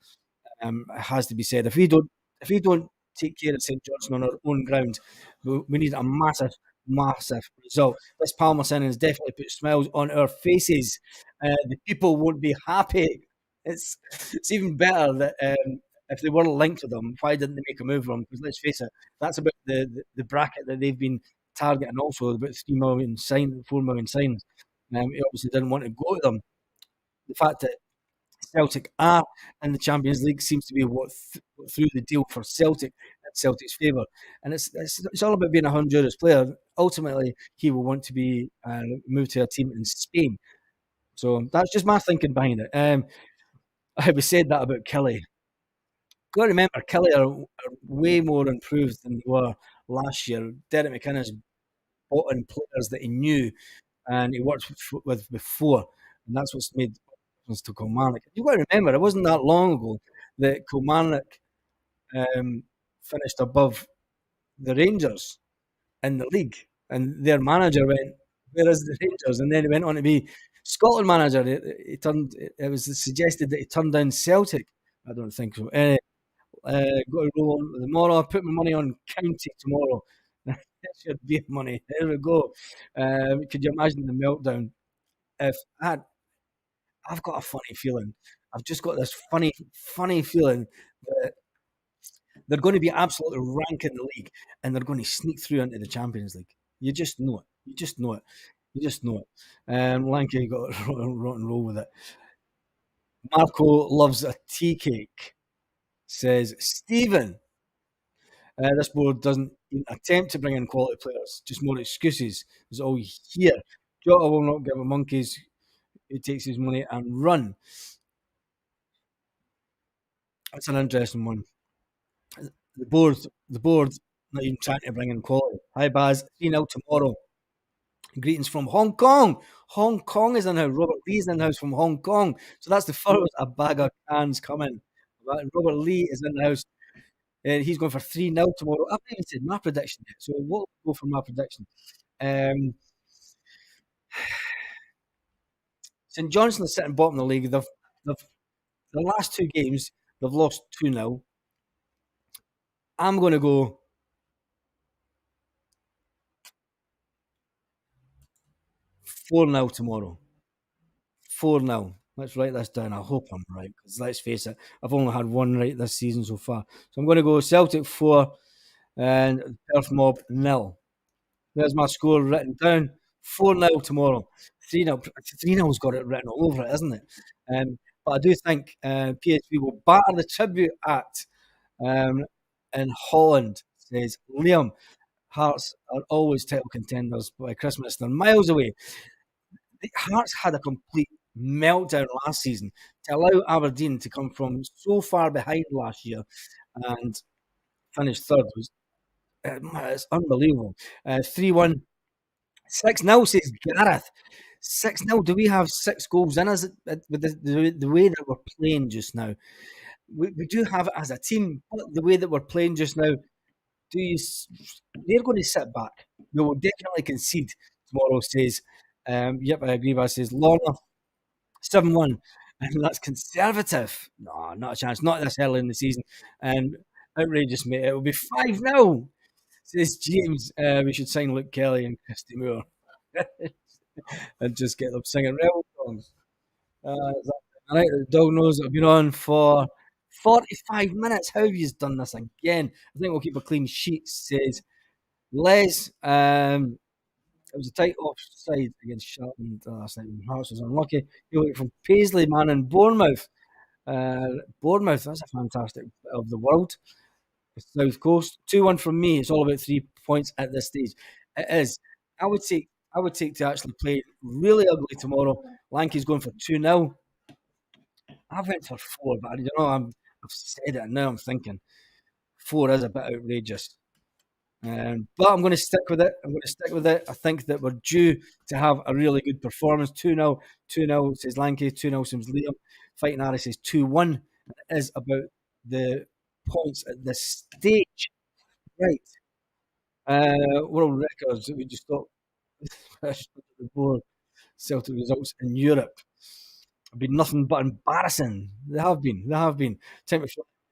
It has to be said. If we don't take care of St Johnstone on our own ground, we need a massive result. This Palma signing has definitely put smiles on our faces. The people won't be happy. It's even better that if they weren't linked to them, why didn't they make a move for them? Because let's face it, that's about the bracket that they've been targeting. Also, about 3 million sign, 4 million signs. He obviously didn't want to go to them. The fact that Celtic are in the Champions League seems to be what threw the deal for Celtic in Celtic's favour. And it's all about being a Honduras player. Ultimately, he will want to be moved to a team in Spain. So that's just my thinking behind it. We said that about Kelly. Got to remember, Kelly are way more improved than they were last year. Derek McInnes bought in players that he knew and he worked with before, and that's what's made the difference to Kilmarnock. You've got to remember, it wasn't that long ago that Kilmarnock finished above the Rangers in the league, and their manager went, "Where is the Rangers?" And then he went on to be Scotland manager. He turned. It was suggested that he turned down Celtic. I don't think so. Anyway, got to roll on tomorrow. I put my money on County tomorrow. That should be money. There we go. Could you imagine the meltdown if I've got a funny feeling. I've just got this funny feeling that they're going to be absolutely rank in the league and they're going to sneak through into the Champions League. You just know it. You just know it. You just know it. Lanky got rotten roll with it. Marco loves a tea cake. Says Stephen. This board doesn't even attempt to bring in quality players, just more excuses is all you hear. Jota will not give a monkeys who takes his money and run. That's an interesting one. The board, the board, not even trying to bring in quality. Hi Baz, 3-0 tomorrow. Greetings from Hong Kong. Hong Kong is in the house. Robert Lee's in the house from Hong Kong. So that's the first a bag of cans coming. Robert Lee is in the house. He's going for 3-0 tomorrow. I haven't even said my prediction yet. So we'll go for my prediction. St Johnstone is sitting bottom of the league. The last two games, they've lost 2-0. I'm going to go 4-0 tomorrow. 4-0. Let's write this down. I hope I'm right because let's face it, I've only had one right this season so far. So I'm going to go Celtic 4 and Perth Mob 0. There's my score written down 4-0 tomorrow. 3-0. 3-0's got it written all over it, isn't it? But I do think PSV will batter the tribute act um, in Holland, says Liam. Hearts are always title contenders by Christmas. They're miles away. The Hearts had a complete meltdown last season to allow Aberdeen to come from so far behind last year and finish third was it's unbelievable. 3-1. 6-0 says Gareth. 6-0. Do we have 6 goals in us with the way that we're playing just now? We do have it as a team, but the way that we're playing just now, do you? They're going to sit back. We will definitely concede tomorrow. Says, yep, I agree. But says Lorna 7-1, and that's conservative. No, not a chance. Not this early in the season. And outrageous, mate. It will be 5-0. Says James. We should sign Luke Kelly and Christy Moore and just get them singing rebel songs. All right, the dog knows I've been on for 45 minutes. How have you done this again? I think we'll keep a clean sheet, says Les. It was a tight offside against Shelton last night. Hearts was unlucky. He went from Paisley, man, in Bournemouth. Bournemouth, that's a fantastic bit of the world. South Coast. 2-1 from me. It's all about 3 points at this stage. It is. I would take to actually play really ugly tomorrow. Lanky's going for 2-0. I went for 4, but I don't know. I've said it and now I'm thinking 4 is a bit outrageous. But I'm going to stick with it. I think that we're due to have a really good performance. 2-0. 2-0 says Lanky. 2-0 says Liam. Fighting Harry says 2-1. It is about the points at this stage. Right. World records. We just got before Celtic results in Europe have been nothing but embarrassing. They have been. Time to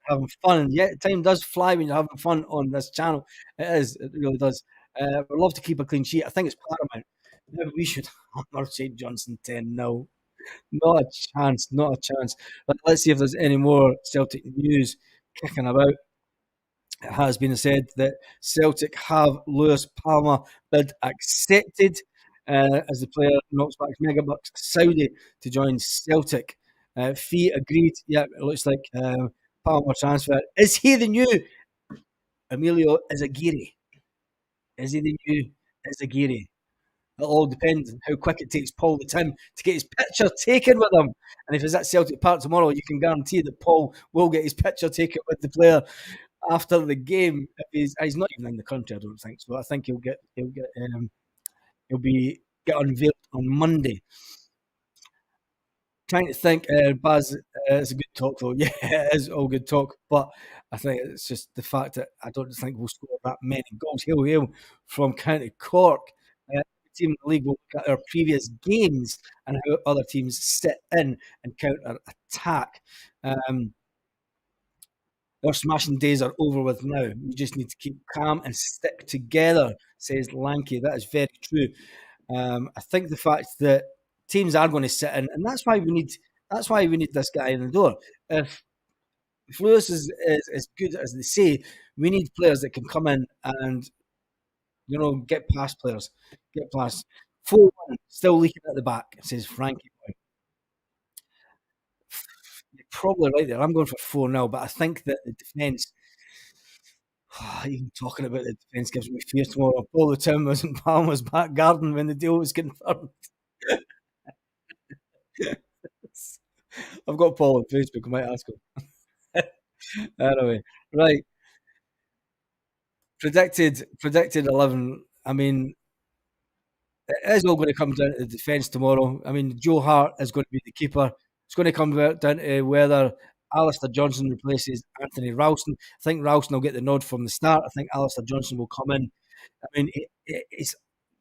having fun. Yeah, time does fly when you're having fun on this channel. It is. It really does. We'd love to keep a clean sheet. I think it's paramount. Maybe we should hammer St Johnson 10-0. Not a chance. Not a chance. But let's see if there's any more Celtic news kicking about. It has been said that Celtic have Lewis Palma bid accepted as the player knocks back megabucks Saudi to join Celtic. Fee agreed. Yeah, it looks like Palma transfer. Is he the new Emilio Izaguirre? Is he the new Izaguirre? It all depends on how quick it takes Paul the Tim to get his picture taken with him. And if he's at Celtic Park tomorrow, you can guarantee that Paul will get his picture taken with the player after the game. If he's not even in the country, I don't think so. I think he'll be get unveiled on Monday. Trying to think, Baz, it's a good talk though. Yeah, it is all good talk, but I think it's just the fact that I don't think we'll score that many goals. Hail from County Cork. Team in the league will look at our previous games and how other teams sit in and counter attack. Our smashing days are over with now. We just need to keep calm and stick together, says Lanky. That is very true. I think the fact that teams are going to sit in, and that's why we need this guy in the door. If Lewis is as good as they say, we need players that can come in and get past players, get past 4-1, still leaking at the back, says Frankie Boy. You're probably right there. I'm going for 4-0, but I think that the defence, even talking about the defence gives me fear tomorrow. Paul the Tim was in Palma's back garden when the deal was confirmed. I've got Paul on Facebook. I might ask him. Anyway, right. Predicted 11. I mean, it is all going to come down to the defence tomorrow. I mean, Joe Hart is going to be the keeper. It's going to come down to whether Alistair Johnson replaces Anthony Ralston. I think Ralston will get the nod from the start. I think Alistair Johnson will come in. I mean,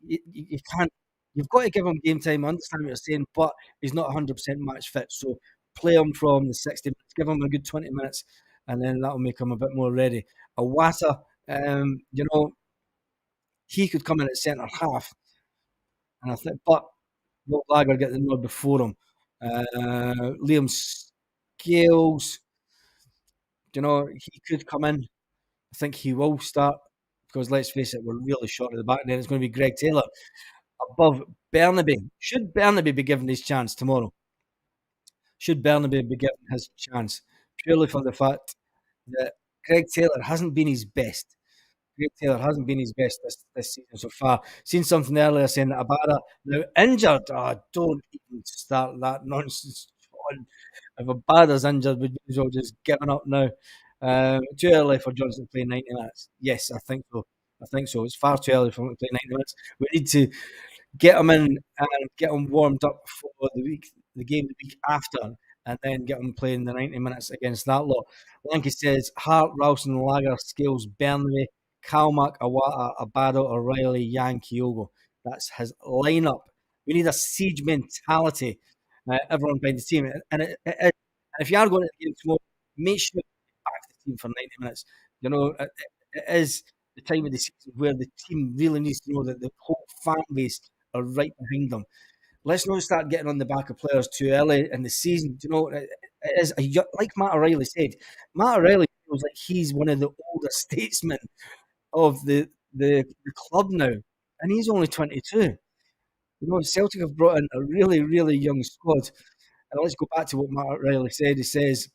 you can't. You've got to give him game time. I understand what you're saying, but he's not 100% match fit. So play him from the 60 minutes. Give him a good 20 minutes, and then that'll make him a bit more ready. Awata, he could come in at centre half, and I think, but Will Lager get the nod before him. Liam Scales, he could come in. I think he will start because let's face it, we're really short at the back. And then it's going to be Greg Taylor. above Bernabei. Should Bernabei be given his chance tomorrow? Should Bernabei be given his chance purely for the fact that Greg Taylor hasn't been his best? Greg Taylor hasn't been his best this season so far. Seen something earlier saying that Abada now injured. Oh, don't even start that nonsense, John. If Abada's injured, we may as well just giving up now. Too early for Johnson to play 90 minutes. Yes, I think so. I think so. It's far too early for him to play 90 minutes. We need to get them in and get them warmed up for the game the week after, and then get them playing the 90 minutes against that lot. Lanky says Hart, Ralston, Lager, Scales, Burnley, Kalmak, Awata, Abado, O'Reilly, Yan, Kyogo. That's his lineup. We need a siege mentality. Everyone behind the team, and if you are going to the game tomorrow, make sure you back the team for 90 minutes. You know, it is the time of the season where the team really needs to know that the whole fan base are right behind them. Let's not start getting on the back of players too early in the season. You know, it is like Matt O'Reilly said. Matt O'Reilly feels like he's one of the older statesmen of the club now, and he's only 22. You know, Celtic have brought in a really, really young squad. And let's go back to what Matt O'Reilly said. He says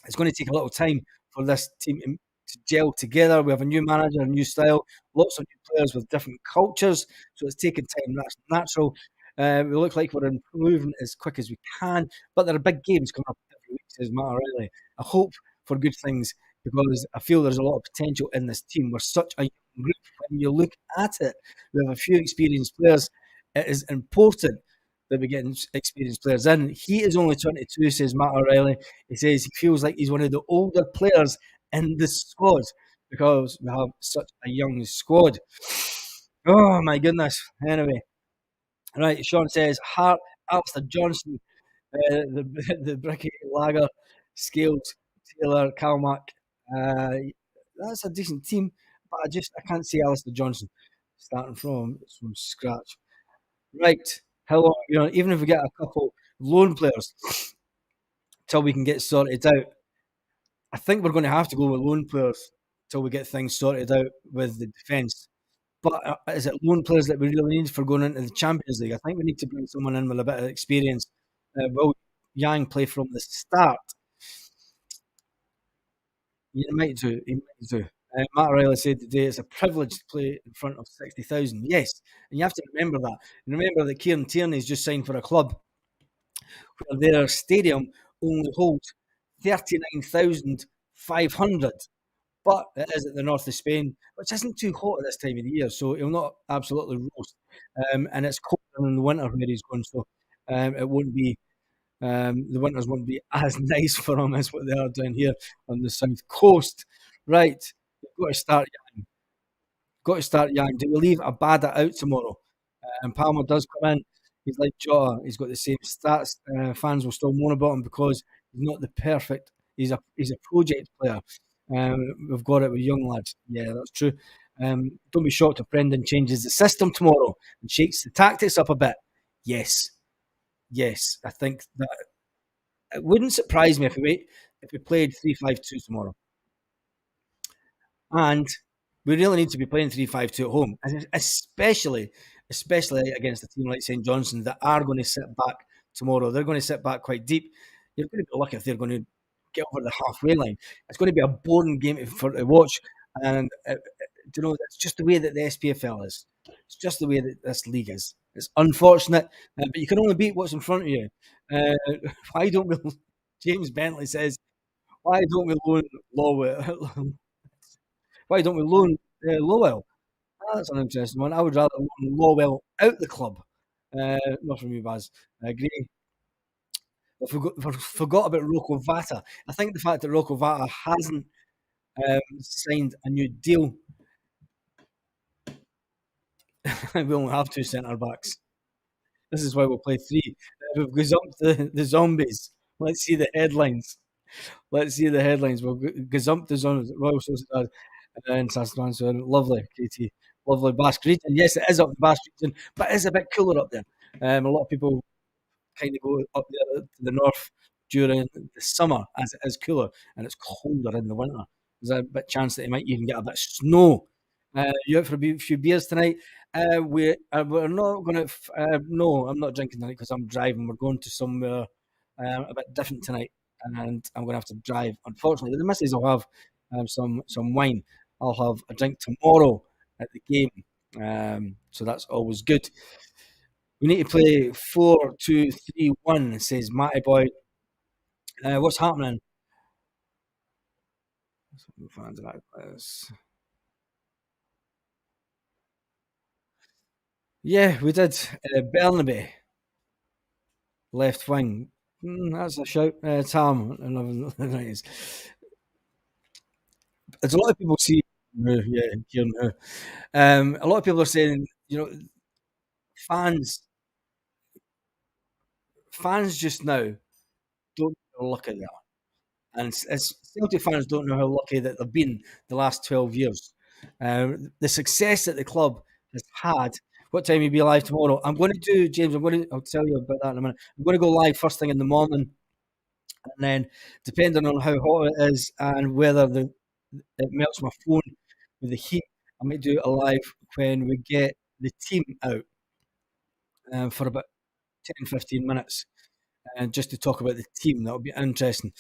it's going to take a little time for this team to gel together. We have a new manager, a new style, lots of new players with different cultures. So it's taking time. That's natural. We look like we're improving as quick as we can, but there are big games coming up every week, says Matt O'Reilly. I hope for good things because I feel there's a lot of potential in this team. We're such a young group. When you look at it, we have a few experienced players. It is important that we get experienced players in. He is only 22, says Matt O'Reilly. He says he feels like he's one of the older players in the squad because we have such a young squad. Oh my goodness. Anyway, right. Sean says Hart, Alistair Johnson, the the Bricky Lager, Scales, Taylor, Calmack. Uh, that's a decent team, but I can't see Alistair Johnson starting from scratch. Right. How long? You know, even if we get a couple loan players till we can get sorted out, I think we're going to have to go with loan players till we get things sorted out with the defence. But is it loan players that we really need for going into the Champions League? I think we need to bring someone in with a bit of experience. Will Yang play from the start? He might do. He might do. Matt Riley said today it's a privilege to play in front of 60,000. Yes, and you have to remember that. And remember that Kieran Tierney's just signed for a club where their stadium only holds 39,500. But it is at the north of Spain, which isn't too hot at this time of the year, so it'll not absolutely roast. And it's colder in the winter where he's going, so it won't be the winters won't be as nice for him as what they are down here on the south coast. Right, we've got to start. Got to start Yang. Do we leave Abada out tomorrow? And Palma does come in. He's like Jota. He's got the same stats. Fans will still moan about him because he's not the perfect. He's a project player. We've got it with young lads. Yeah, that's true. Don't be shocked if Brendan changes the system tomorrow and shakes the tactics up a bit. Yes, yes. I think that it wouldn't surprise me if we played 3-5-2 tomorrow. And we really need to be playing 3-5-2 at home, especially against a team like St Johnstone that are going to sit back tomorrow. They're going to sit back quite deep. You're going to be lucky if they're going to get over the halfway line. It's going to be a boring game to watch, and it's just the way that the SPFL is. It's just the way that this league is. It's unfortunate, but you can only beat what's in front of you. Why don't we? James Bentley says, "Why don't we loan Lowell? Why don't we loan Lowell?" That's an interesting one. I would rather loan Lowell out the club. Not from you, Baz. I agree. Forgot about Rocco Vata. I think the fact that Rocco Vata hasn't signed a new deal, we only have two centre backs. This is why we'll play three. We've gazumped the zombies. Let's see the headlines. Let's see the headlines. We'll gazumped the zombies. Royal Sociedad and Saskatchewan. So lovely, KT. Lovely Basque region. Yes, it is up the Basque region, but it's a bit cooler up there. A lot of people kind of go up there to the north during the summer as it is cooler and it's colder in the winter. There's a bit chance that you might even get a bit of snow. You out for a few beers tonight? we're not going to. No, I'm not drinking tonight because I'm driving. We're going to somewhere a bit different tonight, and I'm going to have to drive. Unfortunately, the missus will have some wine. I'll have a drink tomorrow at the game, so that's always good. We need to play 4-2-3-1. Says Matty boy. What's happening? Yeah, we did. Bernaby, left wing. That's a shout. Tam, there's a lot of people see. Yeah, here now. A lot of people are saying, fans, fans just now don't know how lucky they are, and Celtic fans don't know how lucky that they've been the last 12 years. The success that the club has had. What time will you be live tomorrow? I'm going to do, James. I'll tell you about that in a minute. I'm going to go live first thing in the morning, and then depending on how hot it is and whether it melts my phone with the heat, I might do it live when we get the team out for about 10, 15 minutes. And just to talk about the team, that'll be interesting.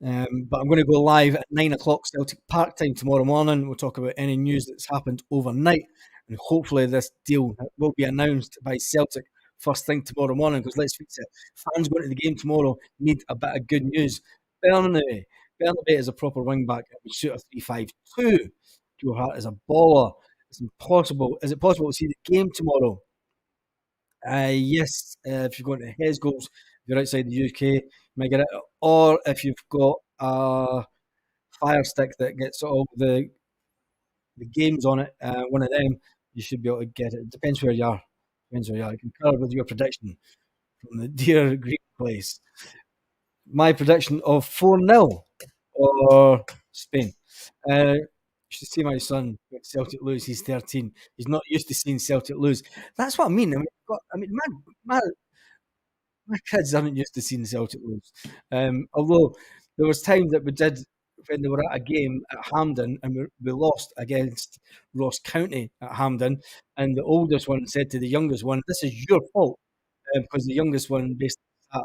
But I'm going to go live at 9 o'clock Celtic Park time tomorrow morning. We'll talk about any news that's happened overnight, and hopefully this deal will be announced by Celtic first thing tomorrow morning. Because let's face it, fans going to the game tomorrow need a bit of good news. Bernabé, Bernabé is a proper wing back. It would suit a 3-5-2. Joe Hart is a baller. It's impossible. Is it possible to see the game tomorrow? Yes, if you're going to Hes goals, if you're outside the UK, you might get it. Or if you've got a Fire Stick that gets all the games on it, one of them, you should be able to get it. Depends where you are. Depends where you are. You can color with your prediction from the dear Greek place. My prediction of 4-0 or Spain. You should see my son when Celtic lose. He's 13. He's not used to seeing Celtic lose. That's what I mean. My kids aren't used to seeing Celtic lose. Although there was times that we did when they were at a game at Hampden and we lost against Ross County at Hampden, and the oldest one said to the youngest one, "This is your fault," because the youngest one basically sat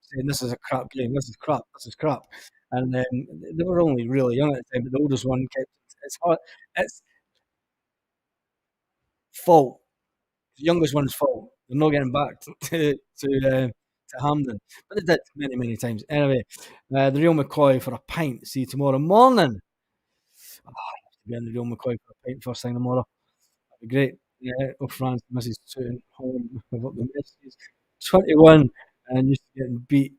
saying, "This is a crap game. This is crap. This is crap." And they were only really young at the time, but the oldest one kept. It's hard. It's fault. The youngest one's fault. They're not getting back to Hampden, but they did many many times. Anyway, the Real McCoy for a pint. See you tomorrow morning. Oh, I have to be in the Real McCoy for a pint first thing tomorrow. That'd be great. Yeah, oh France, Mrs. Tooting home with up the messages. 21 and used to getting beat.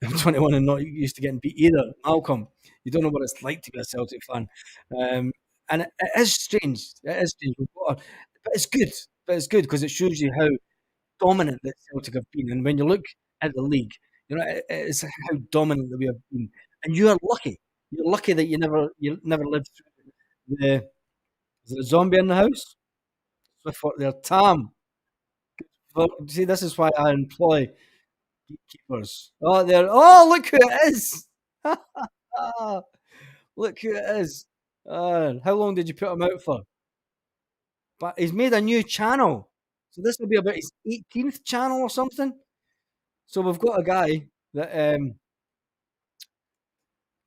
I'm 21 and not used to getting beat either. Malcolm, you don't know what it's like to be a Celtic fan, and it is strange. It is strange, but it's good. But it's good because it shows you how dominant that Celtic have been. And when you look at the league, it's how dominant that we have been. And you are lucky. You're lucky that you never lived through the. Is there a zombie in the house? Swiftfoot there, Tam. See, this is why I employ gatekeepers. Oh, there. Oh, look who it is. Look who it is. How long did you put him out for? But he's made a new channel. So this will be about his 18th channel or something. So we've got a guy that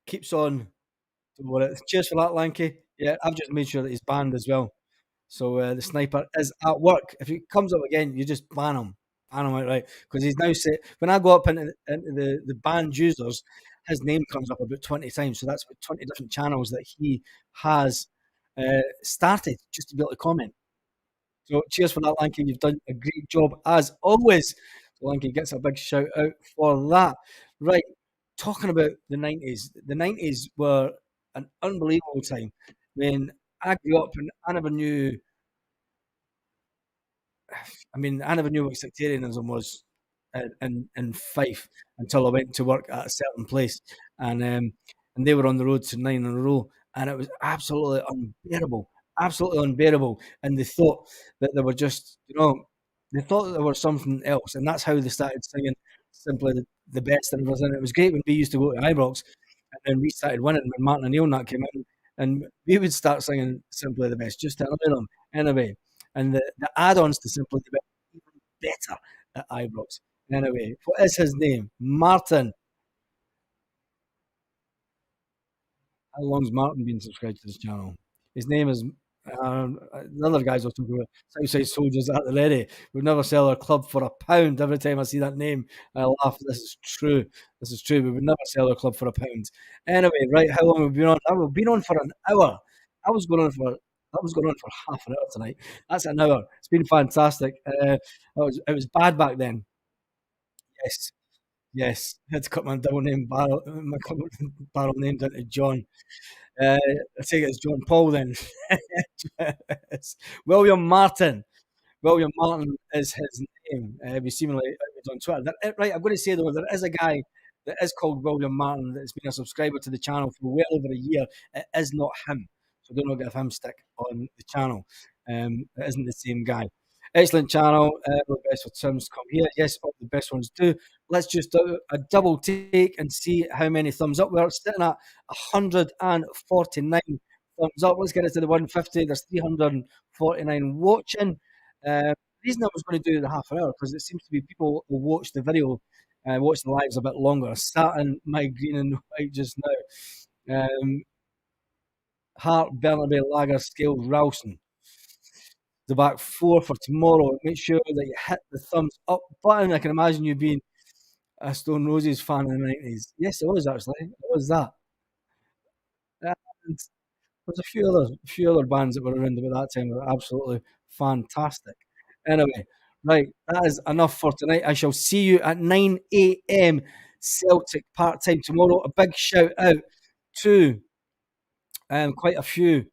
keeps on. Cheers for that, Lanky. Yeah, I've just made sure that he's banned as well. So the sniper is at work. If he comes up again, you just ban him. Ban him outright. Because he's now set. When I go up into the banned users, his name comes up about 20 times. So that's about 20 different channels that he has started just to be able to comment. So cheers for that, Lanky. You've done a great job as always. So Lanky gets a big shout out for that. Right, talking about the 90s. The 90s were an unbelievable time. When I grew up and I never knew. I mean, I never knew what sectarianism was in Fife until I went to work at a certain place, and they were on the road to 9 in a row, and it was absolutely unbearable. And they thought that they were just, they thought that they were something else, and that's how they started singing simply the best and everything. It was great when we used to go to Ibrox, and then we started winning when Martin O'Neill and that came in, and we would start singing simply the best just to annoy them. Anyway, and the add-ons to Simply the Best are even better at eyebrows. Anyway, what is his name? Martin. How long's Martin been subscribed to this channel? His name is the other guys I was talking about. Southside Soldiers at the ready. We'd never sell our club for £1. Every time I see that name, I laugh. This is true. This is true. We would never sell our club for £1. Anyway, right? How long have we been on? We've been on for an hour. I was going on for. I was going on for half an hour tonight. That's an hour. It's been fantastic. It was bad back then. Yes, yes. I had to cut my double name barrel, my barrel name down to John. I take it as John Paul then. It's William Martin. William Martin is his name. We seemingly it's on Twitter. Right, I'm going to say though, there is a guy that is called William Martin that's been a subscriber to the channel for well over a year. It is not him, so do not give him stick on the channel. It isn't the same guy. Excellent channel. The best for Tim's come here. Yes, all the best ones do. Let's just do a double take and see how many thumbs up we're sitting at. 149 thumbs up. Let's get it to the 150. There's 349 watching. The reason I was going to do the half an hour because it seems to be people who watch the video, watch the lives a bit longer. Starting my green and white just now. Hart, Bernaby, Lager, Scales, Ralston. The back four for tomorrow. Make sure that you hit the thumbs up button. I can imagine you being a Stone Roses fan in the 90s. Yes, it was actually. It was that. And there's a few other bands that were around about that time that were absolutely fantastic. Anyway, right, that is enough for tonight. I shall see you at 9 a.m. Celtic part time tomorrow. A big shout out to quite a few.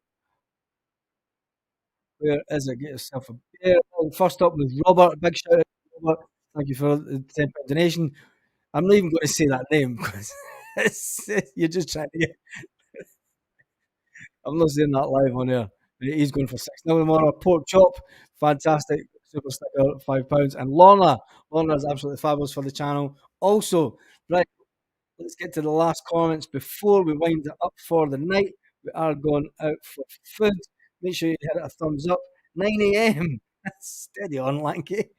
Where is it? Get yourself a beer. First up with Robert. Big shout out to Robert. Thank you for the £10 donation. I'm not even going to say that name because you're just trying to get. I'm not saying that live on air. He's going for 6 0 tomorrow. Pork chop, fantastic. Super sticker, £5. And Lorna is absolutely fabulous for the channel. Also, right, let's get to the last comments before we wind it up for the night. We are going out for food. Make sure you hit a thumbs up. 9 a.m. Steady on, Lanky.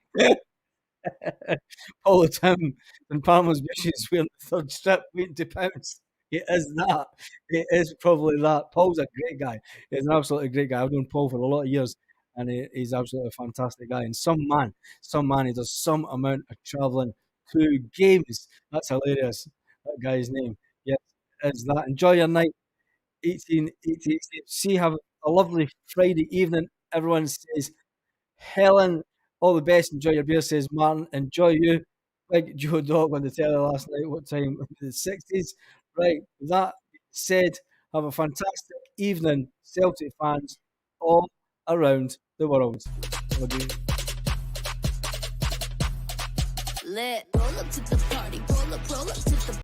All the time. And Palma's wishes wearing the third strip, waiting to pounce. He is that. He is probably that. Paul's a great guy. He's an absolutely great guy. I've known Paul for a lot of years, and he's absolutely a fantastic guy. And some man, he does some amount of travelling to games. That's hilarious. That guy's name. Yes, is that. Enjoy your night. 1888. See, have a lovely Friday evening. Everyone says Helen, all the best. Enjoy your beer, says Martin. Enjoy you. Big Joe Dog on the telly last night. What time? The 60s. Right. With that said, have a fantastic evening, Celtic fans all around the world. Lit. Roll up to the party. Roll up to the